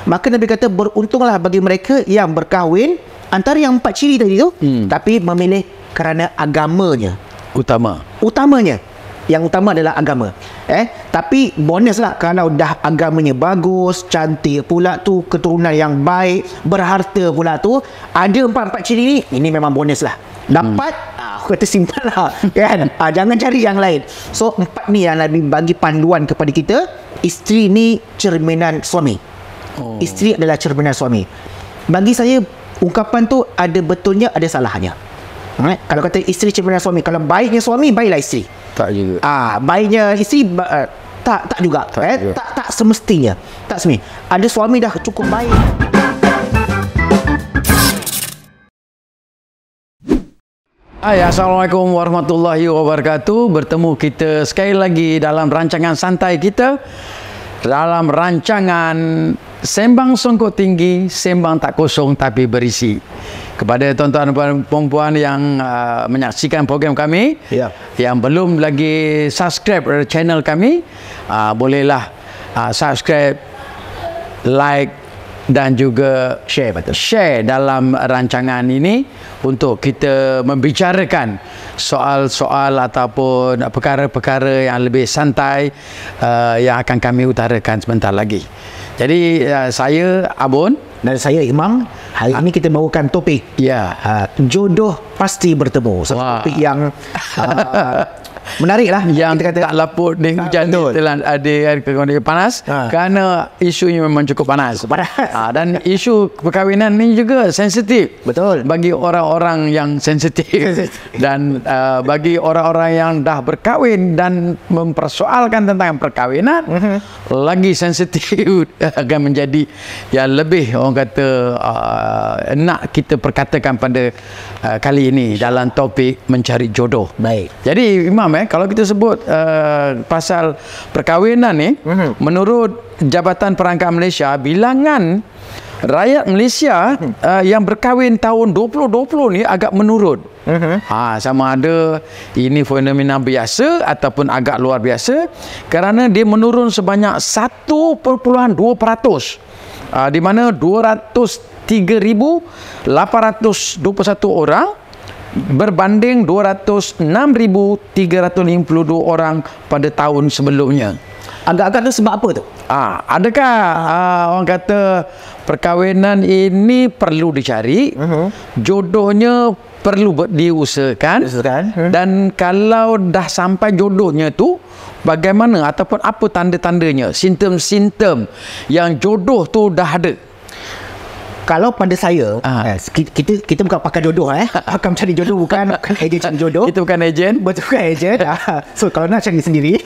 Maka Nabi kata beruntunglah bagi mereka yang berkahwin antara yang 4 ciri tadi tu, tapi memilih kerana agamanya. Utamanya. Yang utama adalah agama. Tapi bonus lah kalau dah agamanya bagus, cantik pula tu, keturunan yang baik, berharta pula tu, ada 4 ciri ni, ini memang bonus lah. Dapat, aku kata simpan lah kan. Jangan cari yang lain. So 4 ni yang Nabi bagi panduan kepada kita. Isteri ni cerminan suami. Isteri adalah cerminan suami. Bagi saya ungkapan tu ada betulnya, ada salahnya. Kalau kata isteri cerminan suami, kalau baiknya suami, baiklah isteri. Tak juga. Baiknya isteri tak juga. Tak semestinya. Tak semestinya. Ada suami dah cukup baik. Assalamualaikum warahmatullahi wabarakatuh. Bertemu kita sekali lagi dalam rancangan santai kita, dalam rancangan Sembang Songkok Tinggi, Sembang tak kosong tapi berisi. Kepada tuan-tuan dan puan-puan yang menyaksikan program kami, yang belum lagi subscribe channel kami, bolehlah subscribe, like dan juga share dalam rancangan ini untuk kita membicarakan soal-soal ataupun perkara-perkara yang lebih santai yang akan kami utarakan sebentar lagi. Jadi saya Abun dan saya Imam. Hari ini kita bawakan topik jodoh pasti bertemu. Topik yang menarik lah, yang kita kata tak laput di hujan telan ada panas, kerana isunya memang cukup panas. Dan isu perkahwinan ni juga sensitif. Betul. Bagi orang-orang yang sensitif dan bagi orang-orang yang dah berkahwin dan mempersoalkan tentang perkahwinan, lagi sensitif akan menjadi yang lebih orang kata nak kita perkatakan pada kali ini dalam topik mencari jodoh. Baik. Jadi Imam, kalau kita sebut pasal perkahwinan ni, menurut Jabatan Perangkat Malaysia, bilangan rakyat Malaysia yang berkahwin tahun 2020 ni agak menurun. Sama ada ini fenomena biasa ataupun agak luar biasa, kerana dia menurun sebanyak 1.2%, di mana 203,821 orang berbanding 206,352 orang pada tahun sebelumnya. Agak-agak tu sebab apa tu? Adakah orang kata perkahwinan ini perlu dicari, jodohnya perlu diusahakan, dan kalau dah sampai jodohnya tu, bagaimana ataupun apa tanda-tandanya, simptom-simptom yang jodoh tu dah ada? Kalau pada saya, kita bukan pakar jodoh, pakar mencari jodoh, bukan ejen cari jodoh. Kita bukan ejen. Betul, bukan ejen. So kalau nak cari sendiri,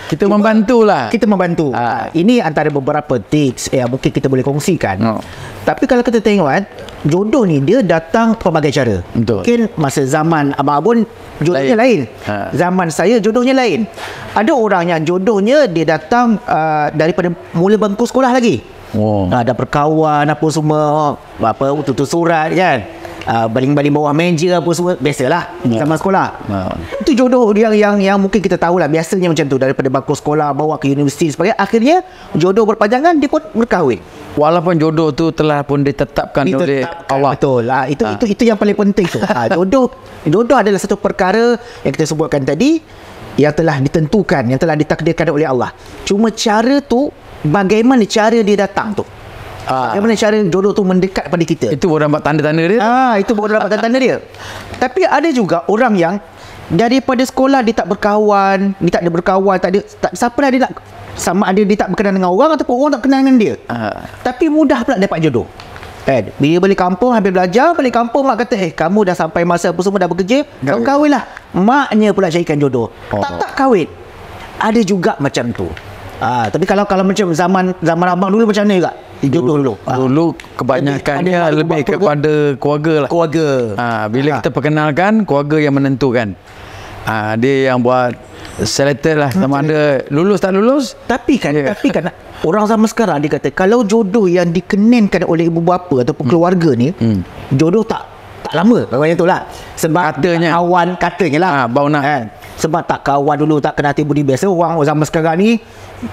kita membantulah. Kita membantu. Ini antara beberapa tips yang mungkin kita boleh kongsikan. Tapi kalau kita tengok jodoh ni dia datang pelbagai cara. Betul. Mungkin masa zaman Abang Abun jodohnya lain. Zaman saya jodohnya lain. Ada orang yang jodohnya dia datang daripada mula bangku sekolah lagi. Ada perkawan apa semua, tutur surat kan, baling-baling bawah meja apa semua, biasalah zaman sekolah. Itu jodoh yang mungkin kita tahulah, biasanya macam tu, daripada bangku sekolah bawa ke universiti sebagainya, akhirnya jodoh berpanjangan, dia pun berkahwin. Walaupun jodoh tu telah pun ditetapkan oleh Allah. Betul. Itu yang paling penting tu. Jodoh adalah satu perkara yang kita sebutkan tadi, yang telah ditentukan, yang telah ditakdirkan oleh Allah. Cuma cara tu, bagaimana cara dia datang tu, bagaimana cara jodoh tu mendekat pada kita, itu baru nampak tanda-tanda dia. Itu baru nampak tanda-tanda dia. Tapi ada juga orang yang daripada sekolah dia tak berkawan, tak siapa lah dia nak, sama ada dia tak berkenan dengan orang ataupun orang tak kenal dengan dia. Tapi mudah pula dapat jodoh. Bila balik kampung, habis belajar, balik kampung, mak kata, kamu dah sampai masa apa semua, dah bekerja, kamu kahwin lah. Maknya pula carikan jodoh. Tak kahwin. Ada juga macam tu. Tapi kalau macam zaman abang dulu, macam mana juga? Jodoh dulu. Dulu kebanyakannya lebih kepada keluarga lah. Bila kita perkenalkan, keluarga yang menentukan. Dia yang buat selected lah, sama ada lulus tak lulus. Tapi kan orang zaman sekarang dia kata, kalau jodoh yang dikeninkan oleh ibu bapa ataupun keluarga ni, jodoh tak lama, bagaimana tu lah. Sebab katanya kawan, katanya lah, baru nak. Sebab tak kawan dulu, tak kenal hati budi. Biasa orang zaman sekarang ni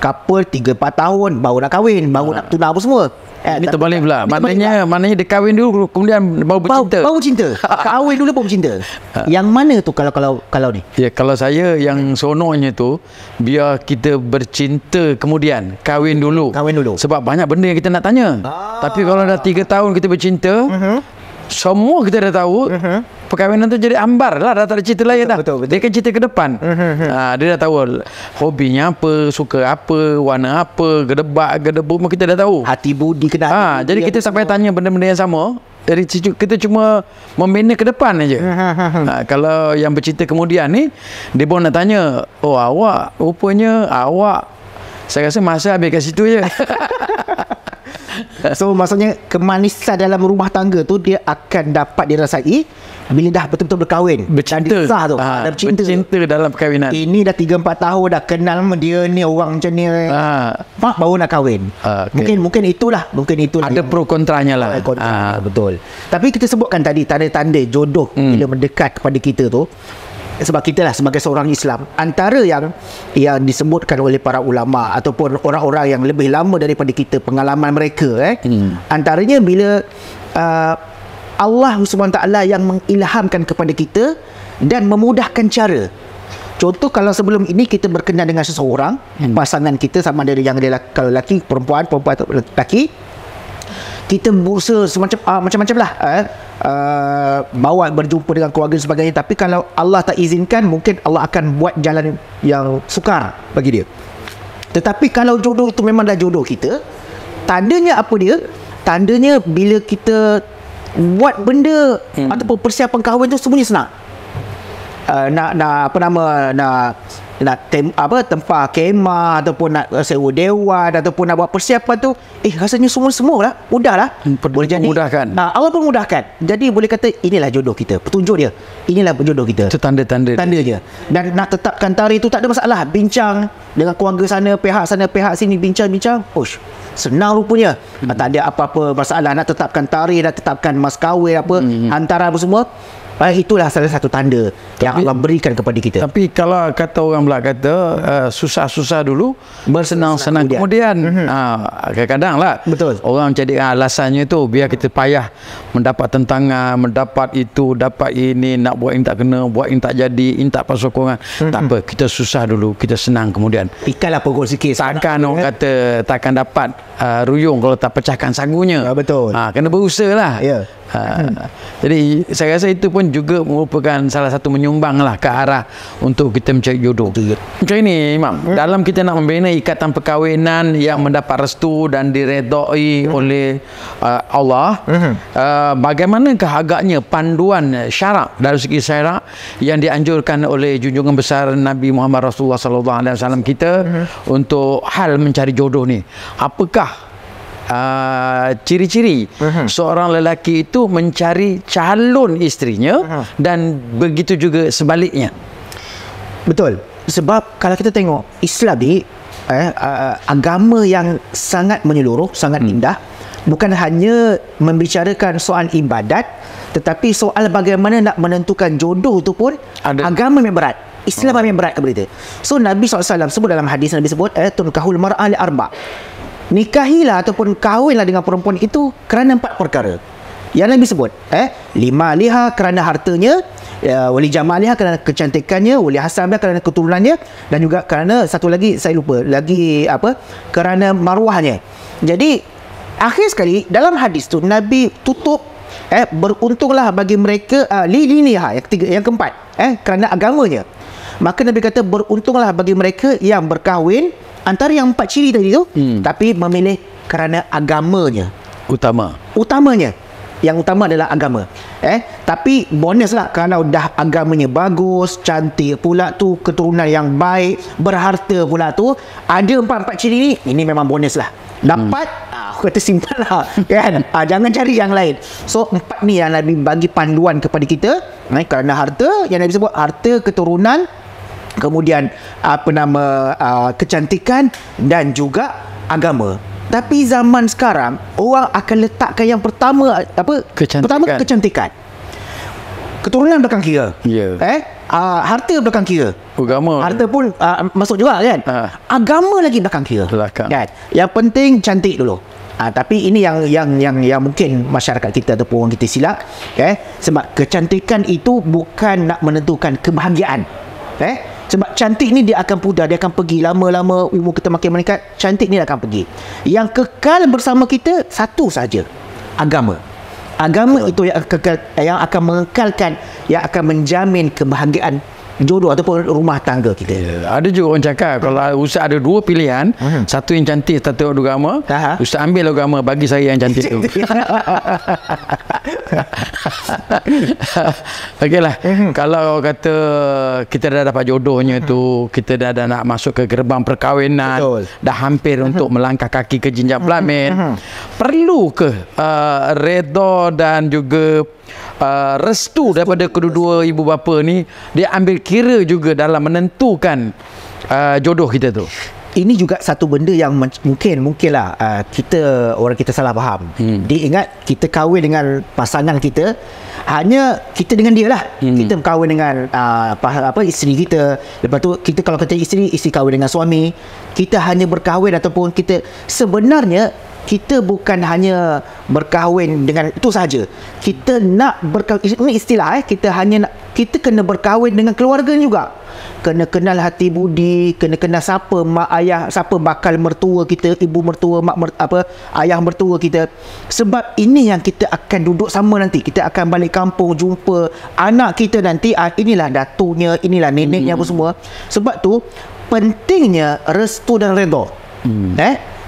couple 3-4 tahun baru nak kahwin, baru nak tunang apa semua. Ini terbalik pula. Maknanya dia kahwin dulu kemudian baru bercinta. Baru cinta. Kahwin dulu baru bercinta. Yang mana tu kalau ni? Ya, kalau saya yang seronoknya tu biar kita bercinta kemudian kahwin dulu. Sebab banyak benda yang kita nak tanya. Tapi kalau dah 3 tahun kita bercinta, semua kita dah tahu, perkahwinan tu jadi ambar lah, dah tak ada cerita lain dah. Betul. Dia kan cerita ke depan. Dia dah tahu hobinya apa, suka apa, warna apa, gedebuk kita dah tahu. Hati budi kena. Jadi kita sampai tanya benda-benda yang sama. Dari kita cuma membina ke depan aja. Kalau yang bercinta kemudian ni, dia pun nak tanya, oh awak, rupanya awak, saya rasa masa habis kat situ je. So maksudnya kemanisan dalam rumah tangga tu dia akan dapat dirasai bila dah betul-betul berkahwin. Bercinta. Dah tu. Bercinta dalam perkahwinan. Ini dah 3-4 tahun dah kenal dia ni orang macam ni. Baru nak kahwin. Mungkin itulah. Ada pro kontranya lah. Betul. Tapi kita sebutkan tadi tanda-tanda jodoh bila mendekat kepada kita tu. Sebab kita lah sebagai seorang Islam, antara yang disebutkan oleh para ulama ataupun orang-orang yang lebih lama daripada kita, pengalaman mereka antaranya bila Allah SWT yang mengilhamkan kepada kita dan memudahkan cara. Contoh, kalau sebelum ini kita berkenan dengan seseorang, pasangan kita, sama ada yang dia kalau lelaki, perempuan atau lelaki, kita berusaha macam-macam lah bawa berjumpa dengan keluarga dan sebagainya. Tapi kalau Allah tak izinkan, mungkin Allah akan buat jalan yang sukar bagi dia. Tetapi kalau jodoh itu memang dah jodoh kita, tandanya apa dia? Tandanya bila kita buat benda ataupun persiapan kahwin tu semuanya senang. Nak tempah kemah ataupun nak sewa dewan ataupun nak buat persiapan tu, rasanya semua lah mudah lah. Boleh jadi mudahkan. Allah pun mudahkan. Jadi boleh kata inilah jodoh kita, petunjuk dia. Inilah jodoh kita. Itu tanda dia. Dan nak tetapkan tarikh tu tak ada masalah. Bincang dengan keluarga sana, pihak sini, bincang. Senang rupanya. Tak ada apa-apa masalah nak tetapkan tarikh, nak tetapkan mas kahwin hantaran apa semua. Itulah salah satu tanda yang Allah berikan kepada kita. Tapi kalau kata orang pula kata susah-susah dulu, bersenang-senang kemudian. Kadang-kadang lah. Betul. Orang jadi alasannya tu biar kita payah mendapat tentangan, mendapat itu, dapat ini, nak buat yang tak kena, buat yang tak jadi, tak apa sokongan. Tak apa, kita susah dulu, kita senang kemudian. Ikanlah pokok sikit. Takkan orang kata takkan dapat ruyung kalau tak pecahkan sagunya. Betul. Kena berusaha lah. Jadi saya rasa itu pun juga merupakan salah satu menyumbang lah ke arah untuk kita mencari jodoh. Macam ini Imam, dalam kita nak membina ikatan perkahwinan yang mendapat restu dan diredai oleh Allah, bagaimanakah agaknya panduan syarak dari segi syarak yang dianjurkan oleh junjungan besar Nabi Muhammad Rasulullah SAW kita untuk hal mencari jodoh ni? Apakah ciri-ciri seorang lelaki itu mencari calon isterinya dan begitu juga sebaliknya? Betul. Sebab kalau kita tengok Islam ni agama yang sangat menyeluruh, sangat indah. Bukan hanya membicarakan soal ibadat, tetapi soal bagaimana nak menentukan jodoh tu pun agama yang berat. Islam yang berat kepada kita. So Nabi SAW sebut dalam hadis, Nabi sebut tunkahul mar'a li arba'. Nikahilah ataupun kahwinlah dengan perempuan itu kerana 4 perkara yang Nabi sebut. 5 liha kerana hartanya, wali jamaliha kerana kecantikannya, wali hasabnya kerana keturunannya, dan juga kerana satu lagi saya lupa lagi kerana maruahnya. Jadi akhir sekali dalam hadis tu Nabi tutup beruntunglah bagi mereka liliha yang ketiga, yang keempat kerana agamanya. Maka Nabi kata beruntunglah bagi mereka yang berkahwin antara yang 4 ciri tadi tu, tapi memilih kerana agamanya. Utamanya. Yang utama adalah agama. Tapi bonus lah kalau dah agamanya bagus, cantik pula tu, keturunan yang baik, berharta pula tu, ada 4 ciri ni, ini memang bonus lah. Dapat, aku kata simpan lah kan? Jangan cari yang lain. So 4 ni yang Nabi bagi panduan kepada kita. Kerana harta, yang Nabi sebut harta, keturunan, kemudian kecantikan dan juga agama. Tapi zaman sekarang orang akan letakkan yang pertama kecantikan. Keturunan belakang kira. harta belakang kira. Agama. Harta pun masuk juga kan. Agama lagi belakang kira. Kan? Yang penting cantik dulu. Tapi ini yang mungkin masyarakat kita ataupun orang kita silap. Sebab kecantikan itu bukan nak menentukan kebahagiaan. Sebab cantik ni dia akan pudar, dia akan pergi lama-lama, umur kita makin meningkat, cantik ni akan pergi. Yang kekal bersama kita satu saja, agama. Agama itu yang akan mengekalkan, yang akan menjamin kebahagiaan jodoh ataupun rumah tangga kita. Ada juga orang cakap kalau ustaz ada dua pilihan, satu yang cantik, satu agama, ustaz ambil agama, bagi saya yang cantik tu. Okeylah, kalau kata kita dah dapat jodohnya tu, kita dah nak masuk ke gerbang perkahwinan, dah hampir untuk melangkah kaki ke jenjang pelamin, perlu ke redha dan juga restu daripada kedua-dua ibu bapa ni dia ambil kira juga dalam menentukan jodoh kita tu? Ini juga satu benda yang mungkinlah orang kita salah faham. Dia ingat kita kahwin dengan pasangan kita, hanya kita dengan dia lah. Kita kahwin dengan isteri kita. Lepas tu kita kalau kata isteri kahwin dengan suami. Kita hanya berkahwin ataupun kita sebenarnya kita bukan hanya berkahwin dengan itu sahaja. Kita nak berkahwin, ini istilah kita kena berkahwin dengan keluarga juga. Kena kenal hati budi, kena kenal siapa mak ayah, siapa bakal mertua kita, ibu mertua, ayah mertua kita. Sebab ini yang kita akan duduk sama nanti. Kita akan balik kampung jumpa anak kita nanti, inilah datunya, inilah neneknya apa semua. Sebab tu pentingnya restu dan redha.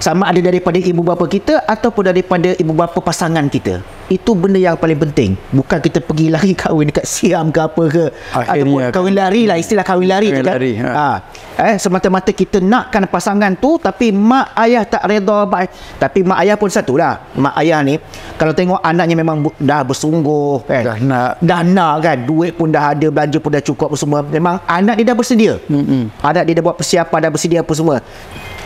Sama ada daripada ibu bapa kita ataupun daripada ibu bapa pasangan kita. Itu benda yang paling penting. Bukan kita pergi lari kahwin dekat Siam ke apa ke, ataupun kahwin lari lah, istilah kahwin lari tu kan. Semata-mata kita nakkan pasangan tu, tapi mak ayah tak reda. Tapi mak ayah pun satulah. Mak ayah ni kalau tengok anaknya memang dah bersungguh kan, dah nak kan, duit pun dah ada, belanja pun dah cukup semua, memang anak dia dah bersedia. Anak dia dah buat persiapan, dah bersedia apa semua.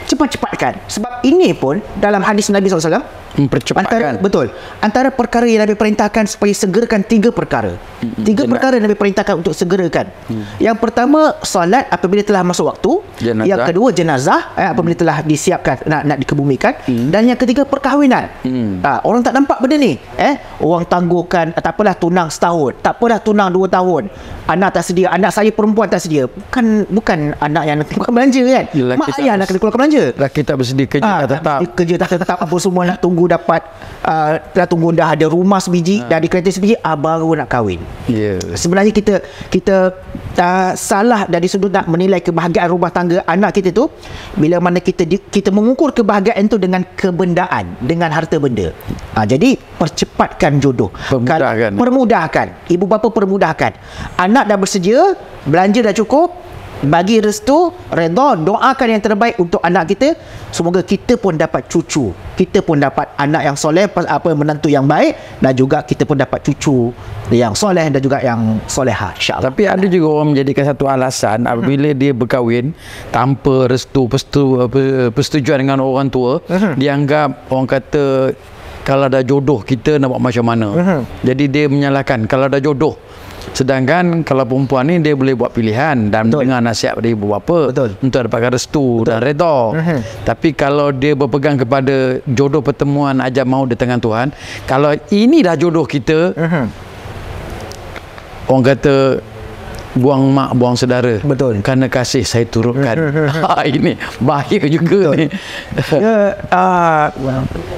Cepat-cepatkan. Sebab ini pun dalam hadis Nabi SAW mempercepatkan. Betul. Antara perkara yang Nabi perintahkan supaya segerakan 3 perkara. 3 perkara Nabi perintahkan untuk segerakan. Yang pertama, solat apabila telah masuk waktu. Jenazah. Yang kedua, jenazah apabila telah disiapkan, nak dikebumikan. Dan yang ketiga, perkahwinan. Orang tak nampak benda ni. Orang tangguhkan, tak apalah tunang setahun, tak apalah tunang 2 tahun. Anak tak sedia, anak saya perempuan tak sedia. Bukan anak yang nak keluar belanja kan. Mak ayah nak kena keluar belanja. Lelaki tak bersedia, kerja tak tetap. Kerja tak tetap apa semua, nak tunggu dapat dah tunggu dah ada rumah sebiji, dah ada kereta sebiji, baru nak kahwin. Sebenarnya kita salah dari sudut nak menilai kebahagiaan rumah tangga anak kita tu bila mana kita mengukur kebahagiaan tu dengan kebendaan, dengan harta benda. Jadi percepatkan jodoh, permudahkan. Ibu bapa permudahkan. Anak dah bersedia, belanja dah cukup, bagi restu, redha, doakan yang terbaik untuk anak kita. Semoga kita pun dapat cucu, kita pun dapat anak yang soleh, menantu yang baik, dan juga kita pun dapat cucu yang soleh dan juga yang solehah, insya-Allah. Tapi ada juga orang menjadikan satu alasan apabila dia berkahwin tanpa restu, persetujuan dengan orang tua, dianggap orang kata kalau ada jodoh kita nak buat macam mana. Jadi dia menyalahkan kalau ada jodoh. Sedangkan kalau perempuan ni dia boleh buat pilihan dan dengar nasihat dari ibu bapa untuk dapatkan restu dan redha. Tapi kalau dia berpegang kepada jodoh pertemuan ajal maut di tangan Tuhan, kalau ini dah jodoh kita, orang kata buang mak, buang saudara. Kerana kasih saya turutkan. Ini bahaya juga ni.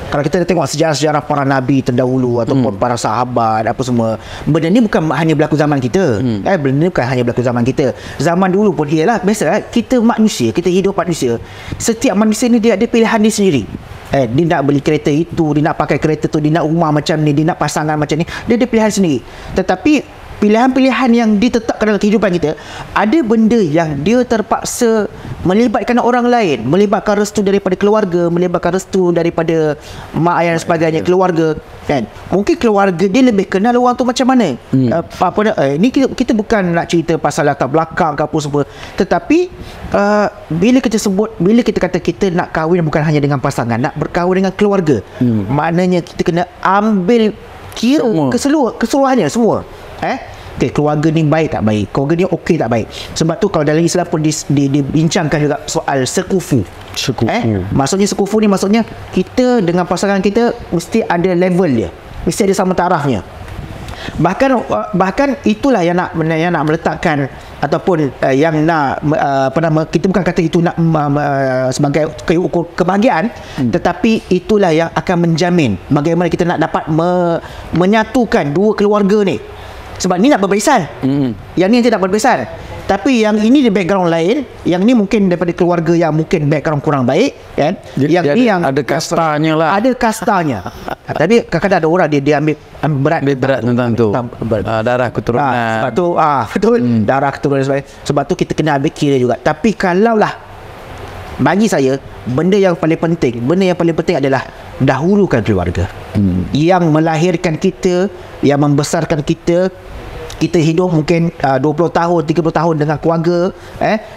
Kalau kita tengok sejarah-sejarah para nabi terdahulu ataupun para sahabat apa semua, benda ni bukan hanya berlaku zaman kita. Benda ni bukan hanya berlaku zaman kita. Zaman dulu pun ialah biasa, kita manusia, kita hidup manusia. Setiap manusia ni dia ada pilihan dia sendiri. Dia nak beli kereta itu, dia nak pakai kereta tu, dia nak rumah macam ni, dia nak pasangan macam ni. Dia ada pilihan sendiri. Tetapi pilihan-pilihan yang ditetapkan dalam kehidupan kita, ada benda yang dia terpaksa melibatkan orang lain, melibatkan restu daripada keluarga, melibatkan restu daripada mak ayah dan sebagainya, keluarga kan. Mungkin keluarga dia lebih kenal orang tu macam mana. Ni kita bukan nak cerita pasal latar belakang ke apa semua, tetapi bila kita kata kita nak kahwin bukan hanya dengan pasangan, nak berkahwin dengan keluarga, maknanya kita kena ambil kira keseluruhannya semua. Okay, keluarga ni baik tak baik, keluarga ni okey tak baik. Sebab tu kalau dalam Islam pun dibincangkan juga soal sekufu. Maksudnya sekufu ni maksudnya kita dengan pasangan kita mesti ada level dia, mesti ada sama tarafnya. Bahkan itulah yang nak meletakkan ataupun yang nak kita bukan kata itu nak sebagai ukur kebahagiaan, tetapi itulah yang akan menjamin bagaimana kita nak dapat menyatukan dua keluarga ni. Sebab ni nak berbarisan, yang ni tidak berbarisan. Tapi yang ini di background lain, yang ni mungkin daripada keluarga yang mungkin background kurang baik, kan? Yang ni yang ada kastanya lah. Ada kastanya. Tapi kadang-kadang ada orang dia ambil berat tentang tu. Darah keturunan. Sebab tu betul, darah keturunan sebagainya. Sebab tu kita kena ambil kira juga. Tapi kalaulah bagi saya benda yang paling penting adalah dahulukan keluarga. Yang melahirkan kita, yang membesarkan kita. Kita hidup mungkin 20 tahun, 30 tahun dengan keluarga,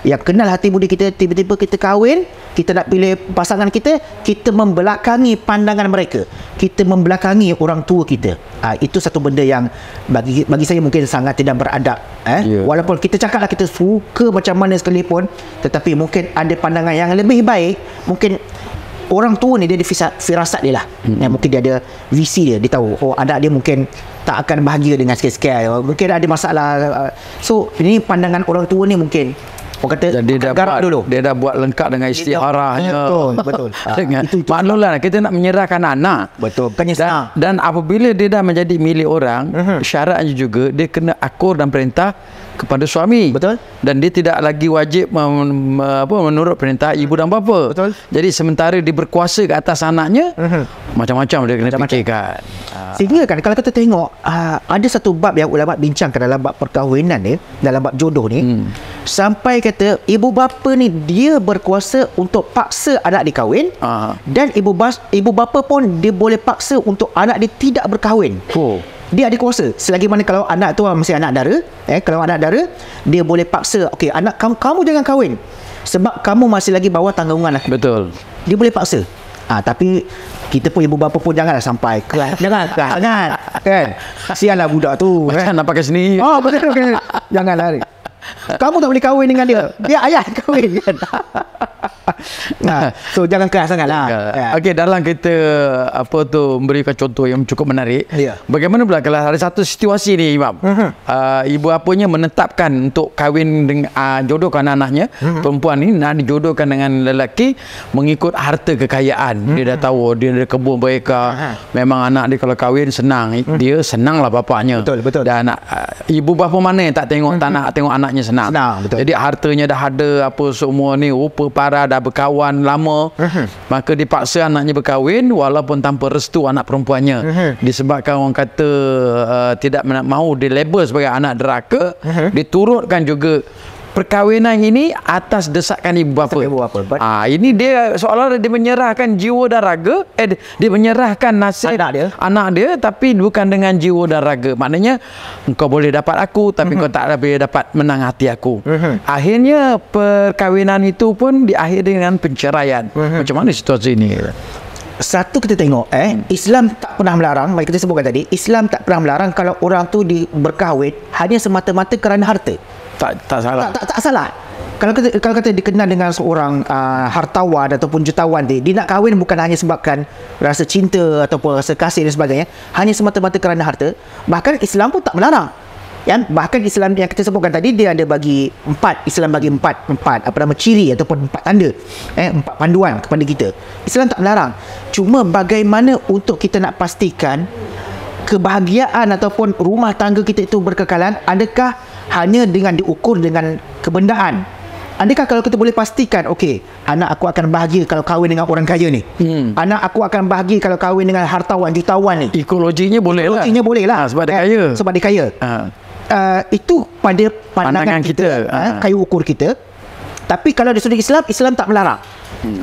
yang kenal hati budi kita, tiba-tiba kita kahwin, kita nak pilih pasangan kita, kita membelakangi pandangan mereka, kita membelakangi orang tua kita. Itu satu benda yang bagi saya mungkin sangat tidak beradab. Walaupun kita cakaplah kita suka macam mana sekalipun, tetapi mungkin ada pandangan yang lebih baik. Mungkin orang tua ni dia ada firasat dia lah. Mungkin dia ada visi dia tahu anak dia mungkin tak akan bahagia dengan sikit-sikit, mungkin ada masalah. So ini pandangan orang tua ni mungkin orang kata dia dah buat lengkap dengan istiharahnya. Betul. Maklumlah kita nak menyerahkan anak. Betul, bukannya senang. Dan apabila dia dah menjadi milik orang, syaratnya juga dia kena akur dan perintah kepada suami. Betul. Dan dia tidak lagi wajib menurut perintah ibu dan bapa. Betul. Jadi sementara dia berkuasa ke atas anaknya, macam-macam dia kena fikirkan. Sehingga kan kalau kita tengok ada satu bab yang ulama bincangkan dalam bab perkahwinan ni, dalam bab jodoh ni, sampai kata ibu bapa ni dia berkuasa untuk paksa anak dia kahwin, dan ibu bapa pun dia boleh paksa untuk anak dia tidak berkahwin. Dia ada kuasa. Selagi mana kalau anak tu masih anak dara, kalau anak dara, dia boleh paksa, okey anak kamu jangan kahwin sebab kamu masih lagi bawah tanggungan aku. Betul. Dia boleh paksa. Tapi kita pun ibu bapa pun janganlah sampai jangan kan. Kesianlah budak tu. Macam nak pakai sendiri. Betul kan. Janganlah. Kamu tak boleh kahwin dengan dia. Dia ayah kahwin kan. So jangan keras sangatlah. Okey, dalam kita memberikan contoh yang cukup menarik. Bagaimana pula kalau ada satu situasi ni Imam, ibu bapanya menetapkan untuk kahwin dengan jodohkan anaknya, perempuan ni nak dijodohkan dengan lelaki mengikut harta kekayaan. Dia dah tahu dia ada kebun mereka, memang anak dia kalau kahwin senang, dia senanglah bapaknya. Betul. Dan ibu bapa mana yang tak nak tengok anaknya senang. Jadi hartanya dah ada apa semua ni, rupa para dah berkawan lama, maka dipaksa anaknya berkahwin walaupun tanpa restu anak perempuannya, disebabkan orang kata tidak mahu dilabel sebagai anak deraka. Diturutkan juga perkahwinan ini atas desakan ibu bapa. Ini dia seolah-olah dia menyerahkan jiwa dan raga, dia menyerahkan nasib anak dia tapi bukan dengan jiwa dan raga. Maknanya engkau boleh dapat aku tapi kau tak boleh dapat menang hati aku. Akhirnya perkahwinan itu pun diakhiri dengan penceraian. Macam mana situasi ini? Satu kita tengok Islam tak pernah melarang, mari kita sebutkan tadi, Islam tak pernah melarang kalau orang tu berkahwin hanya semata-mata kerana harta. Tak salah. Tak salah. Kalau kata dikenal dengan seorang hartawan ataupun jutawan dia nak kahwin bukan hanya sebabkan rasa cinta ataupun rasa kasih dan sebagainya, hanya semata-mata kerana harta. Bahkan Islam pun tak melarang. Bahkan Islam yang kita sebutkan tadi, dia ada bagi Islam bagi empat ciri ataupun 4 tanda, 4 panduan kepada kita. Islam tak melarang. Cuma bagaimana untuk kita nak pastikan kebahagiaan ataupun rumah tangga kita itu berkekalan, adakah hanya dengan diukur dengan kebendaan? Adakah kalau kita boleh pastikan, okey, anak aku akan bahagia kalau kahwin dengan orang kaya ni, anak aku akan bahagia kalau kahwin dengan hartawan, jutawan ni, Ekologinya boleh lah sebab dia kaya. Itu pada pandangan kita, kayu ukur kita. Tapi kalau dari sudut Islam tak melarang.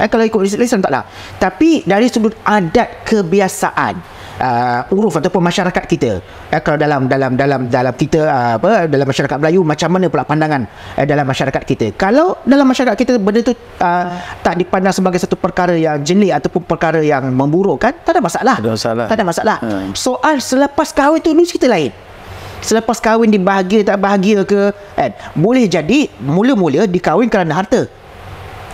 Kalau ikut Islam tak melarang. Tapi dari sudut adat kebiasaan, uruf ataupun masyarakat kita, kalau dalam kita dalam masyarakat Melayu, macam mana pula pandangan dalam masyarakat kita? Kalau dalam masyarakat kita benda tu tak dipandang sebagai satu perkara yang jelek ataupun perkara yang memburukkan, tak ada masalah. Tak ada masalah. Soal selepas kahwin tu cerita lain. selepas kahwin dia bahagia tak bahagia ke, kan? Boleh jadi mula-mula dikahwin kerana harta,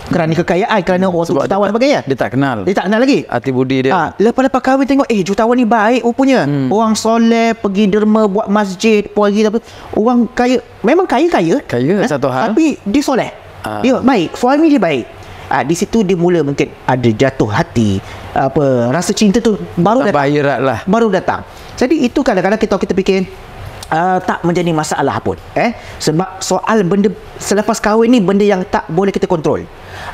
kerana kekayaan, kerana orang tu jutawan sebagainya. Dia tak kenal lagi hati budi dia. Lepas-lepas kahwin tengok jutawan ni baik rupanya. Orang soleh, pergi derma, buat masjid, pergi apa. Orang kaya, memang kaya satu hal, tapi dia soleh. Dia baik, suami dia baik. Di situ dia mula mungkin ada jatuh hati, rasa cinta tu baru datang. Jadi itu kadang-kadang kita fikir tak menjadi masalah pun, sebab soal benda selepas kahwin ni benda yang tak boleh kita kontrol.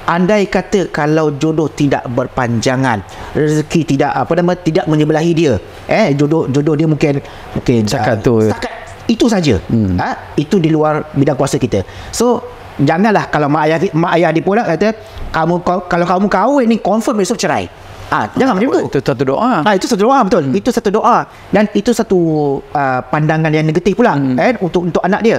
Andai kata kalau jodoh tidak berpanjangan, rezeki tidak tidak menyebelahi dia, jodoh dia mungkin setakat itu saja. Itu di luar bidang kuasa kita. So janganlah kalau mak ayah dia pula kata kalau kamu kahwin ni confirm besok cerai. Jangan macam tu. Itu satu doa. Itu satu doa, betul. Itu satu doa, dan itu satu pandangan yang negatif pula untuk anak dia.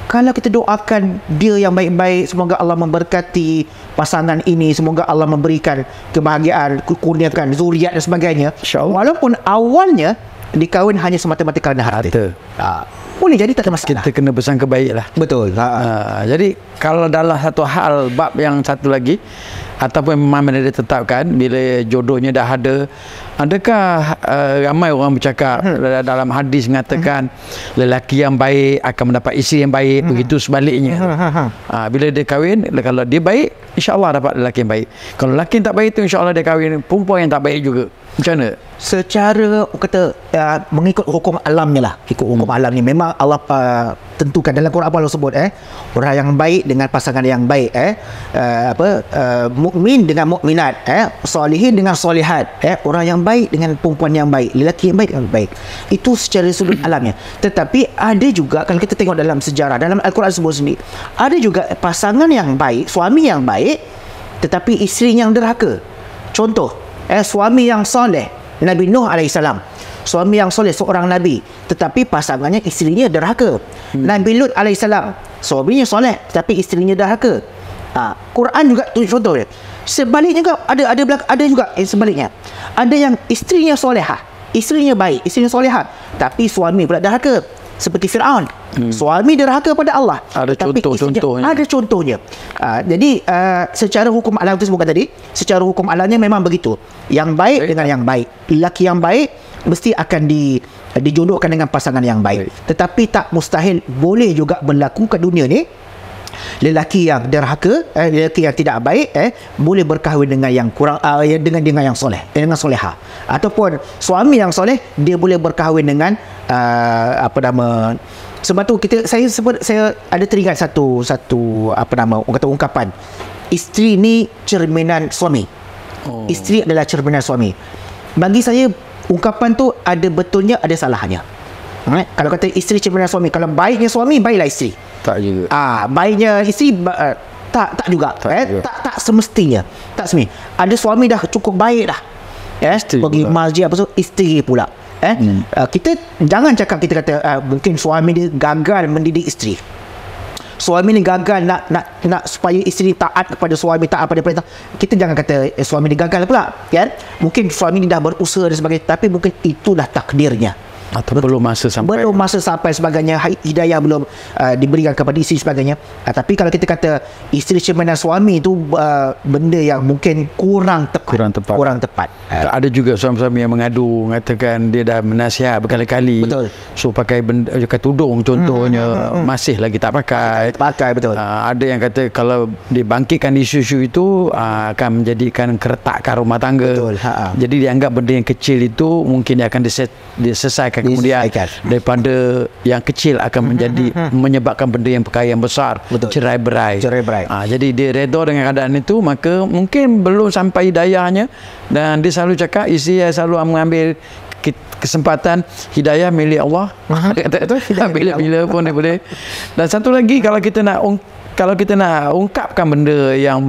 Kalau kita doakan dia yang baik-baik, semoga Allah memberkati pasangan ini, semoga Allah memberikan kebahagiaan, kurniakan zuriat dan sebagainya. Walaupun awalnya dikahwin hanya semata-mata kerana harta. Boleh jadi tak ada masalah. Kita kena bersangka baik lah. Betul. Jadi kalau dalam satu hal, bab yang satu lagi, ataupun memang dia tetapkan bila jodohnya dah ada, adakah ramai orang bercakap dalam hadis mengatakan lelaki yang baik akan mendapat isteri yang baik, begitu sebaliknya. Bila dia kahwin, kalau dia baik, insya-Allah dapat lelaki yang baik. Kalau lelaki yang tak baik tu, insya-Allah dia kahwin perempuan yang tak baik juga. Macam mana? Secara kata mengikut hukum alamnya lah. Ikut hukum alamnya memang Allah tentukan dalam Quran, apa Allah sebut orang yang baik dengan pasangan yang baik, mukmin dengan mukminat, solihin dengan solihat, orang yang baik dengan perempuan yang baik, lelaki yang baik dengan baik. Itu secara sudut alamnya. Tetapi ada juga kalau kita tengok dalam sejarah, dalam Al-Quran sebut sendiri, ada juga pasangan yang baik, suami yang baik tetapi isteri yang derhaka. Contoh, suami yang soleh, Nabi Nuh AS, suami yang soleh, seorang Nabi, tetapi pasangannya, isterinya derhaka. Nabi Lut AS, suaminya soleh tetapi isterinya derhaka. Quran juga tu contoh dia. Sebaliknya juga ada juga sebaliknya. Ada yang isterinya solehah, isterinya baik, isterinya solehah, tapi suami pula derhaka. Seperti Fir'aun, suami derhaka pada Allah. Ada contohnya. Ada contohnya. Jadi secara hukum alam itu sebutkan tadi, secara hukum alamnya memang begitu. Yang baik dengan yang baik, lelaki yang baik mesti akan dijodohkan dengan pasangan yang baik. Tetapi tak mustahil boleh juga berlaku ke dunia ni lelaki yang derhaka, lelaki yang tidak baik, boleh berkahwin dengan yang kurang, dengan yang soleh, dengan soleha. Ataupun suami yang soleh, dia boleh berkahwin dengan sebab tu saya ada teringat satu orang kata ungkapan, isteri ni cerminan suami. Isteri adalah cerminan suami. Bagi saya ungkapan tu ada betulnya, ada salahnya. Kalau kata isteri cerminan suami, kalau baiknya suami, baiklah isteri. Tak juga. Baiknya isteri tak juga. Tak semestinya. Tak semestinya. Ada suami dah cukup baik dah. Pergi masjid apa tu, isteri pula. Kita jangan cakap, kita kata mungkin suami dia gagal mendidik isteri. Suami ni gagal nak supaya isteri taat kepada suami, taat pada perintah. Kita jangan kata suami ni gagal pula, kan? Mungkin suami ni dah berusaha dan sebagainya, tapi mungkin itulah takdirnya. Atau belum masa sampai sebagainya, hidayah belum diberikan kepada isteri sebagainya. Tapi kalau kita kata isteri cerminan suami itu benda yang mungkin kurang tepat. Ada juga suami-suami yang mengatakan dia dah menasihat berkali-kali. Betul. So pakai tudung contohnya, masih lagi tak pakai. Betul. Ada yang kata kalau dibangkitkan isu-isu itu akan menjadikan keretakan rumah tangga. Betul. Jadi dianggap benda yang kecil itu mungkin dia akan diselesaikan kemudian, daripada yang kecil akan menjadi menyebabkan benda yang perkara yang besar. Betul. Cerai berai. Jadi dia redha dengan keadaan itu, maka mungkin belum sampai hidayahnya, dan dia selalu cakap, isteri selalu mengambil kesempatan, hidayah milik Allah. Bila-bila pun dia boleh. Dan satu lagi, kalau kita nak ungkapkan benda yang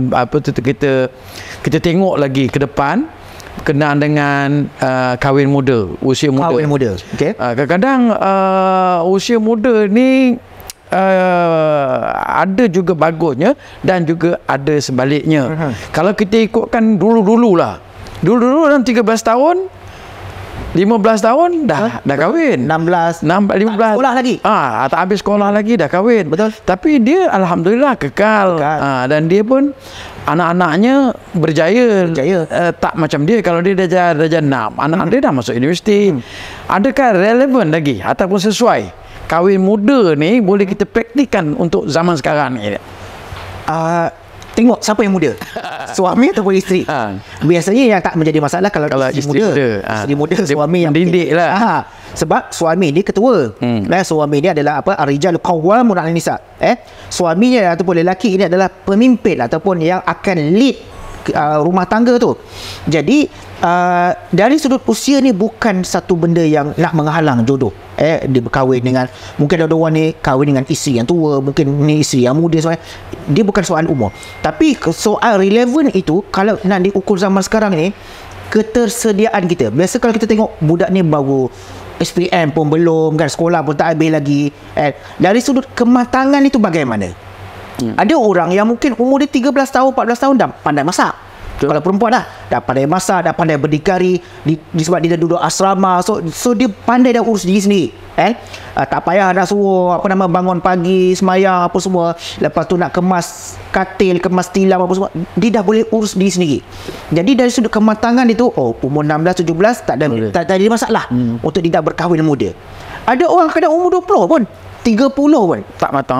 kita tengok lagi ke depan berkenaan dengan kahwin muda, usia muda. Okay. Kadang-kadang usia muda ni ada juga bagusnya dan juga ada sebaliknya. Kalau kita ikutkan dulu dalam 13 tahun 15 tahun dah kahwin. 16, 15 sekolah lagi. Tak habis sekolah lagi dah kahwin. Betul. Tapi dia alhamdulillah kekal. Dan dia pun anak-anaknya berjaya. Tak macam dia, kalau dia dah 6, anak-anak dia dah masuk universiti. Adakah relevan lagi ataupun sesuai kahwin muda ni boleh kita praktikkan untuk zaman sekarang ni? Tengok siapa yang muda, suami ataupun isteri. Biasanya yang tak menjadi masalah kalau isteri muda. Isteri muda, suami yang mendidik lah. Sebab suami ni ketua. Suami ni adalah ar-rijalu qawwamun 'alan nisa. Suaminya ataupun lelaki ini adalah pemimpin ataupun yang akan lead rumah tangga tu. Jadi dari sudut usia ni bukan satu benda yang nak menghalang jodoh. Dia berkahwin dengan, mungkin ada orang ni kahwin dengan isteri yang tua, mungkin ni isteri yang muda, dia bukan soal umur. Tapi soal relevan itu kalau nak diukur zaman sekarang ni, ketersediaan kita. Biasa kalau kita tengok budak ni baru SPM pun belum kan, sekolah pun tak habis lagi. Dari sudut kematangan itu bagaimana? Ada orang yang mungkin umur dia 13 tahun, 14 tahun dah pandai masak. Kalau perempuan dah pandai masak, dah pandai berdikari, disebab dia dah duduk asrama, so dia pandai dah urus diri sendiri. Tak payah dah suruh bangun pagi, semayang apa semua, lepas tu nak kemas katil, kemas tilam apa semua, dia dah boleh urus diri sendiri. Jadi dari sudut kematangan itu, umur 16, 17 tak ada masalah untuk dia berkahwin muda. Ada orang kadang umur 20 pun, 30 pun tak matang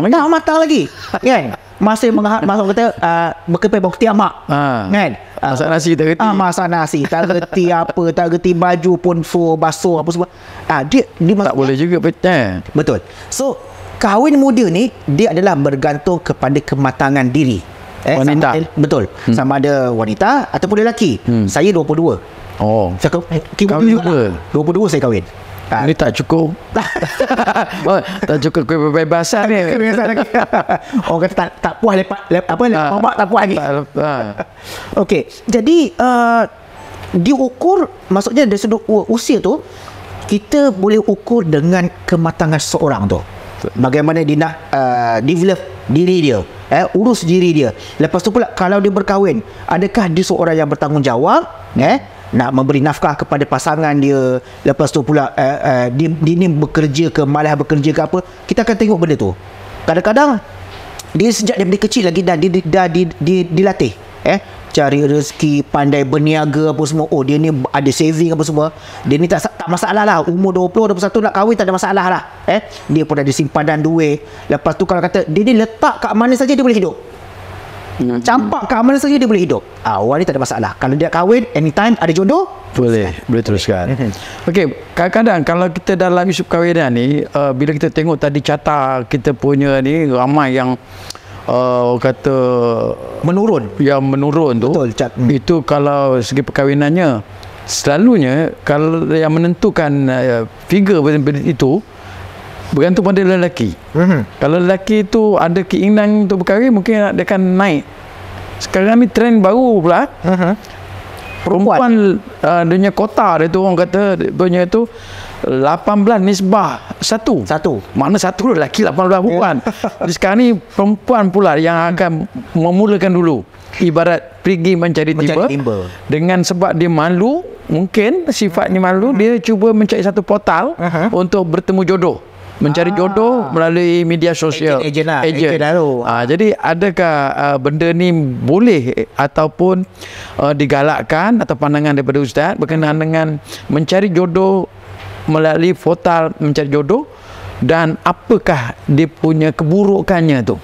lagi kan? Masih masuk kata berkeping bawah ketiak mak kan? Masak nasi tak reti. Masak nasi tak reti apa, tak reti baju pun suruh basuh apa semua. Dia tak boleh juga betul. So kahwin muda ni dia adalah bergantung kepada kematangan diri wanita. Betul. Sama ada wanita ataupun lelaki. Saya 22. Saya kahwin 22 saya kahwin. Ini tak cukup. Tak cukup kebebasan ni. Orang kata tak puas lepak mamak tak puas lagi. Okey, jadi diukur, maksudnya dari sudut usia tu kita boleh ukur dengan kematangan seseorang tu. Bagaimana dia nak develop diri dia, urus diri dia. Lepas tu pula kalau dia berkahwin, adakah dia seorang yang bertanggungjawab, nak memberi nafkah kepada pasangan dia. Lepas tu pula dia ni bekerja ke, malah bekerja ke apa. Kita akan tengok benda tu. Kadang-kadang dia sejak daripada kecil lagi dah dilatih cari rezeki, pandai berniaga apa semua. Dia ni ada saving apa semua. Dia ni tak masalah lah. Umur 20, 21 nak kahwin tak ada masalah lah. Dia pun ada simpanan duit. Lepas tu kalau kata dia ni letak kat mana saja dia boleh hidup, campak kat mana saja dia boleh hidup. Orang ni tak ada masalah. Kalau dia kahwin, anytime ada jodoh, boleh teruskan. Okey, kadang-kadang kalau kita dalam isu perkahwinan ni, bila kita tengok tadi carta kita punya ni, ramai yang kata menurun tu. Betul, itu kalau segi perkahwinannya, selalunya kalau yang menentukan figure itu bergantung pada lelaki. Kalau lelaki itu ada keinginan untuk berkahwin, mungkin dia akan naik. Sekarang ni trend baru pula. Perempuan dunia kota dia tu, orang kata punya itu 18 nisbah 1. Makna 1 lelaki, 18 perempuan. Jadi sekarang ni perempuan pula yang akan memulakan dulu. Ibarat pergi mencari timba. Dengan sebab dia malu, mungkin sifatnya malu, dia cuba mencari satu portal untuk bertemu jodoh. Mencari jodoh melalui media sosial. Agent. Jadi adakah benda ni boleh ataupun digalakkan atau pandangan daripada Ustaz berkenaan dengan mencari jodoh melalui portal mencari jodoh, dan apakah dia punya keburukannya tu?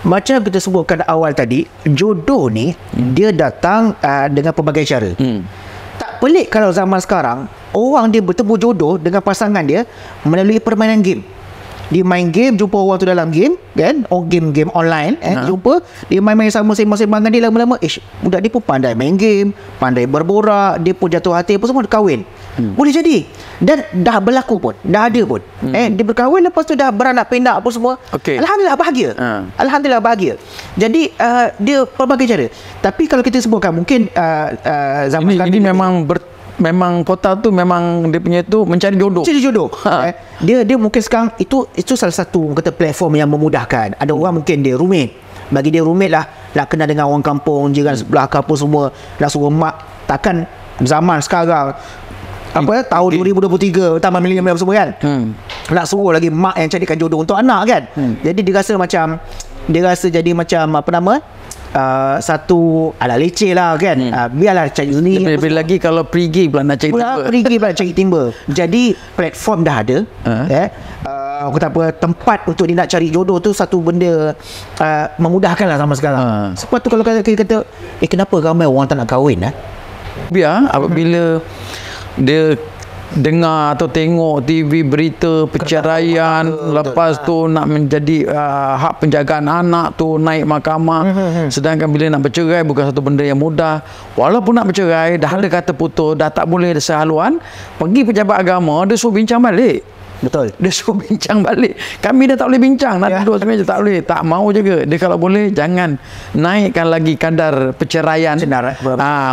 Macam kita sebutkan awal tadi, jodoh ni dia datang dengan pelbagai cara. Tak pelik kalau zaman sekarang orang dia bertemu jodoh dengan pasangan dia melalui permainan game. Dia main game, jumpa orang tu dalam game kan, game online jumpa, dia main-main sama sembang-sembang dengan dia, lama-lama budak dia pun pandai main game, pandai berborak, dia pun jatuh hati apa semua, dia kahwin. Boleh jadi, dan dah berlaku pun, dah ada pun. Dia berkahwin, lepas tu dah beranak pinak apa semua. Alhamdulillah bahagia. Alhamdulillah bahagia. Jadi dia pelbagai cara. Tapi kalau kita sebutkan mungkin zaman ini memang portal tu memang dia punya tu mencari jodoh. Dia mungkin sekarang itu salah satu kata platform yang memudahkan. Ada orang mungkin dia roommate. Bagi dia roommate lah, nak kenal dengan orang kampung, jiran sebelah ke apa semua, nak suruh mak. Takkan zaman sekarang tahun 2023 Taman Milenium semua kan. Nak suruh lagi mak yang carikan jodoh untuk anak kan. Jadi dia rasa jadi macam apa nama, satu ala leceh lah kan. Biarlah cari ni. Lebih lagi kalau pergi pula nak cari timba. Pergi pula cari timba. Jadi platform dah ada. Aku tak apa, tempat untuk dia nak cari jodoh tu satu benda memudahkan lah sama sekarang. Sebab tu kalau kita kata kenapa ramai orang tak nak kahwin biar apabila dia dengar atau tengok TV berita perceraian, lepas tu nak menjadi hak penjagaan anak tu naik mahkamah, sedangkan bila nak bercerai bukan satu benda yang mudah. Walaupun nak bercerai, dah ada kata putus, dah tak boleh sehaluan, pergi pejabat agama, dia suruh bincang balik. Betul. Dia suruh bincang balik. Kami dah tak boleh bincang. Nak duduk semeja tak boleh. Tak mau juga. Dia kalau boleh jangan naikkan lagi kadar perceraian.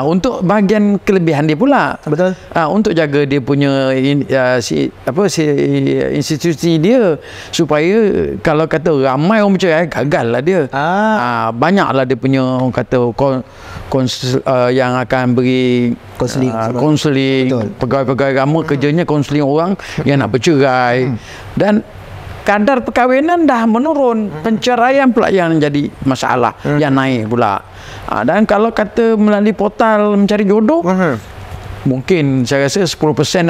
Untuk bahagian kelebihan dia pula. Betul. Untuk jaga dia punya institusi dia, supaya kalau kata ramai orang bercerai, gagal lah dia. Banyaklah dia punya orang kata yang akan beri konseling. Pegawai-pegawai agama kerjanya konseling orang yang nak bercerai. Dan kadar perkahwinan dah menurun, penceraian pula yang jadi masalah, yang naik pula. Dan kalau kata melalui portal mencari jodoh, mungkin saya rasa 10%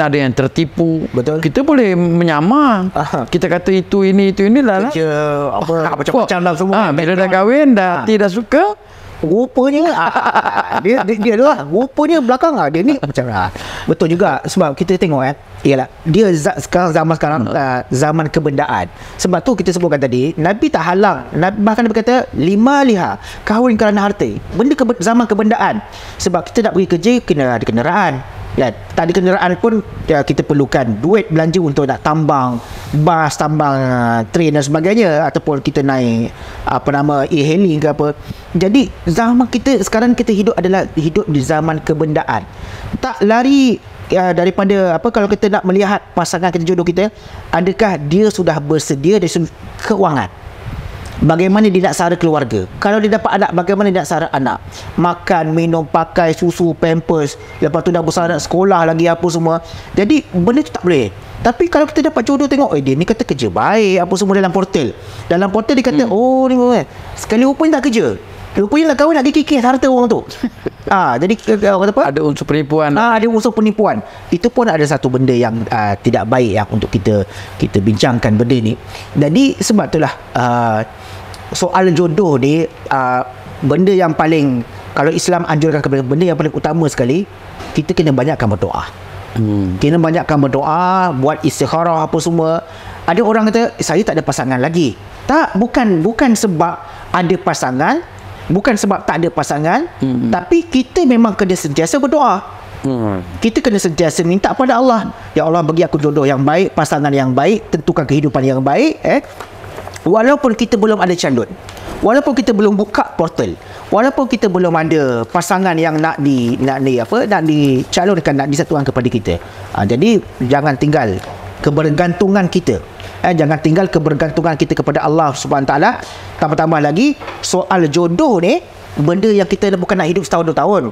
ada yang tertipu. Betul. Kita boleh menyamar. Kita kata itu inilah macam-macam lah semua. Bila dah kahwin, dah tidak suka, rupanya dia lah rupanya belakang dia ni macam betul juga. Sebab kita tengok ialah dia zaman sekarang zaman kebendaan. Sebab tu kita sebutkan tadi, Nabi tak halang, bahkan Nabi kata 5 liha kahwin kerana harta, benda zaman kebendaan. Sebab kita nak pergi kerja kena ada kenderaan. Tak ada kenderaan pun kita perlukan duit belanja untuk nak tambang bas, tambang train dan sebagainya, ataupun kita naik e-hailing ke apa. Jadi zaman kita sekarang, kita hidup di zaman kebendaan. Tak lari daripada kalau kita nak melihat pasangan kita, jodoh kita, adakah dia sudah bersedia dari sudut keuangan, bagaimana dia nak sara keluarga, kalau dia dapat anak bagaimana dia nak sara anak, makan, minum, pakai, susu, pampers, lepas tu dah bersara sekolah lagi apa semua. Jadi benda tu tak boleh. Tapi kalau kita dapat jodoh, tengok dia ni kata kerja baik apa semua dalam portal dia kata ni sekali rupanya tak kerja, rupanya nak kahwin nak kikis harta orang tu. Jadi orang kata apa? Ada unsur penipuan. Ada unsur penipuan. Itu pun ada satu benda yang tidak baik untuk kita bincangkan benda ni. Jadi sebab itulah soal jodoh ni benda yang paling, kalau Islam anjurkan kepada benda yang paling utama sekali, kita kena banyakkan berdoa. Kena banyakkan berdoa, buat istikharah apa semua. Ada orang kata saya tak ada pasangan lagi. Tak, bukan sebab ada pasangan, bukan sebab tak ada pasangan, tapi kita memang kena sentiasa berdoa. Kita kena sentiasa minta pada Allah, ya Allah bagi aku jodoh yang baik, pasangan yang baik, tentukan kehidupan yang baik. Walaupun kita belum ada candut, walaupun kita belum buka portal, walaupun kita belum ada pasangan yang nak dicalonkan, nak disatukan kepada kita. Jadi jangan tinggal kebergantungan kita. Jangan tinggal kebergantungan kita kepada Allah Subhanahu Wa Taala. Tambah-tambah lagi soal jodoh ni, benda yang kita bukan nak hidup setahun 2 tahun.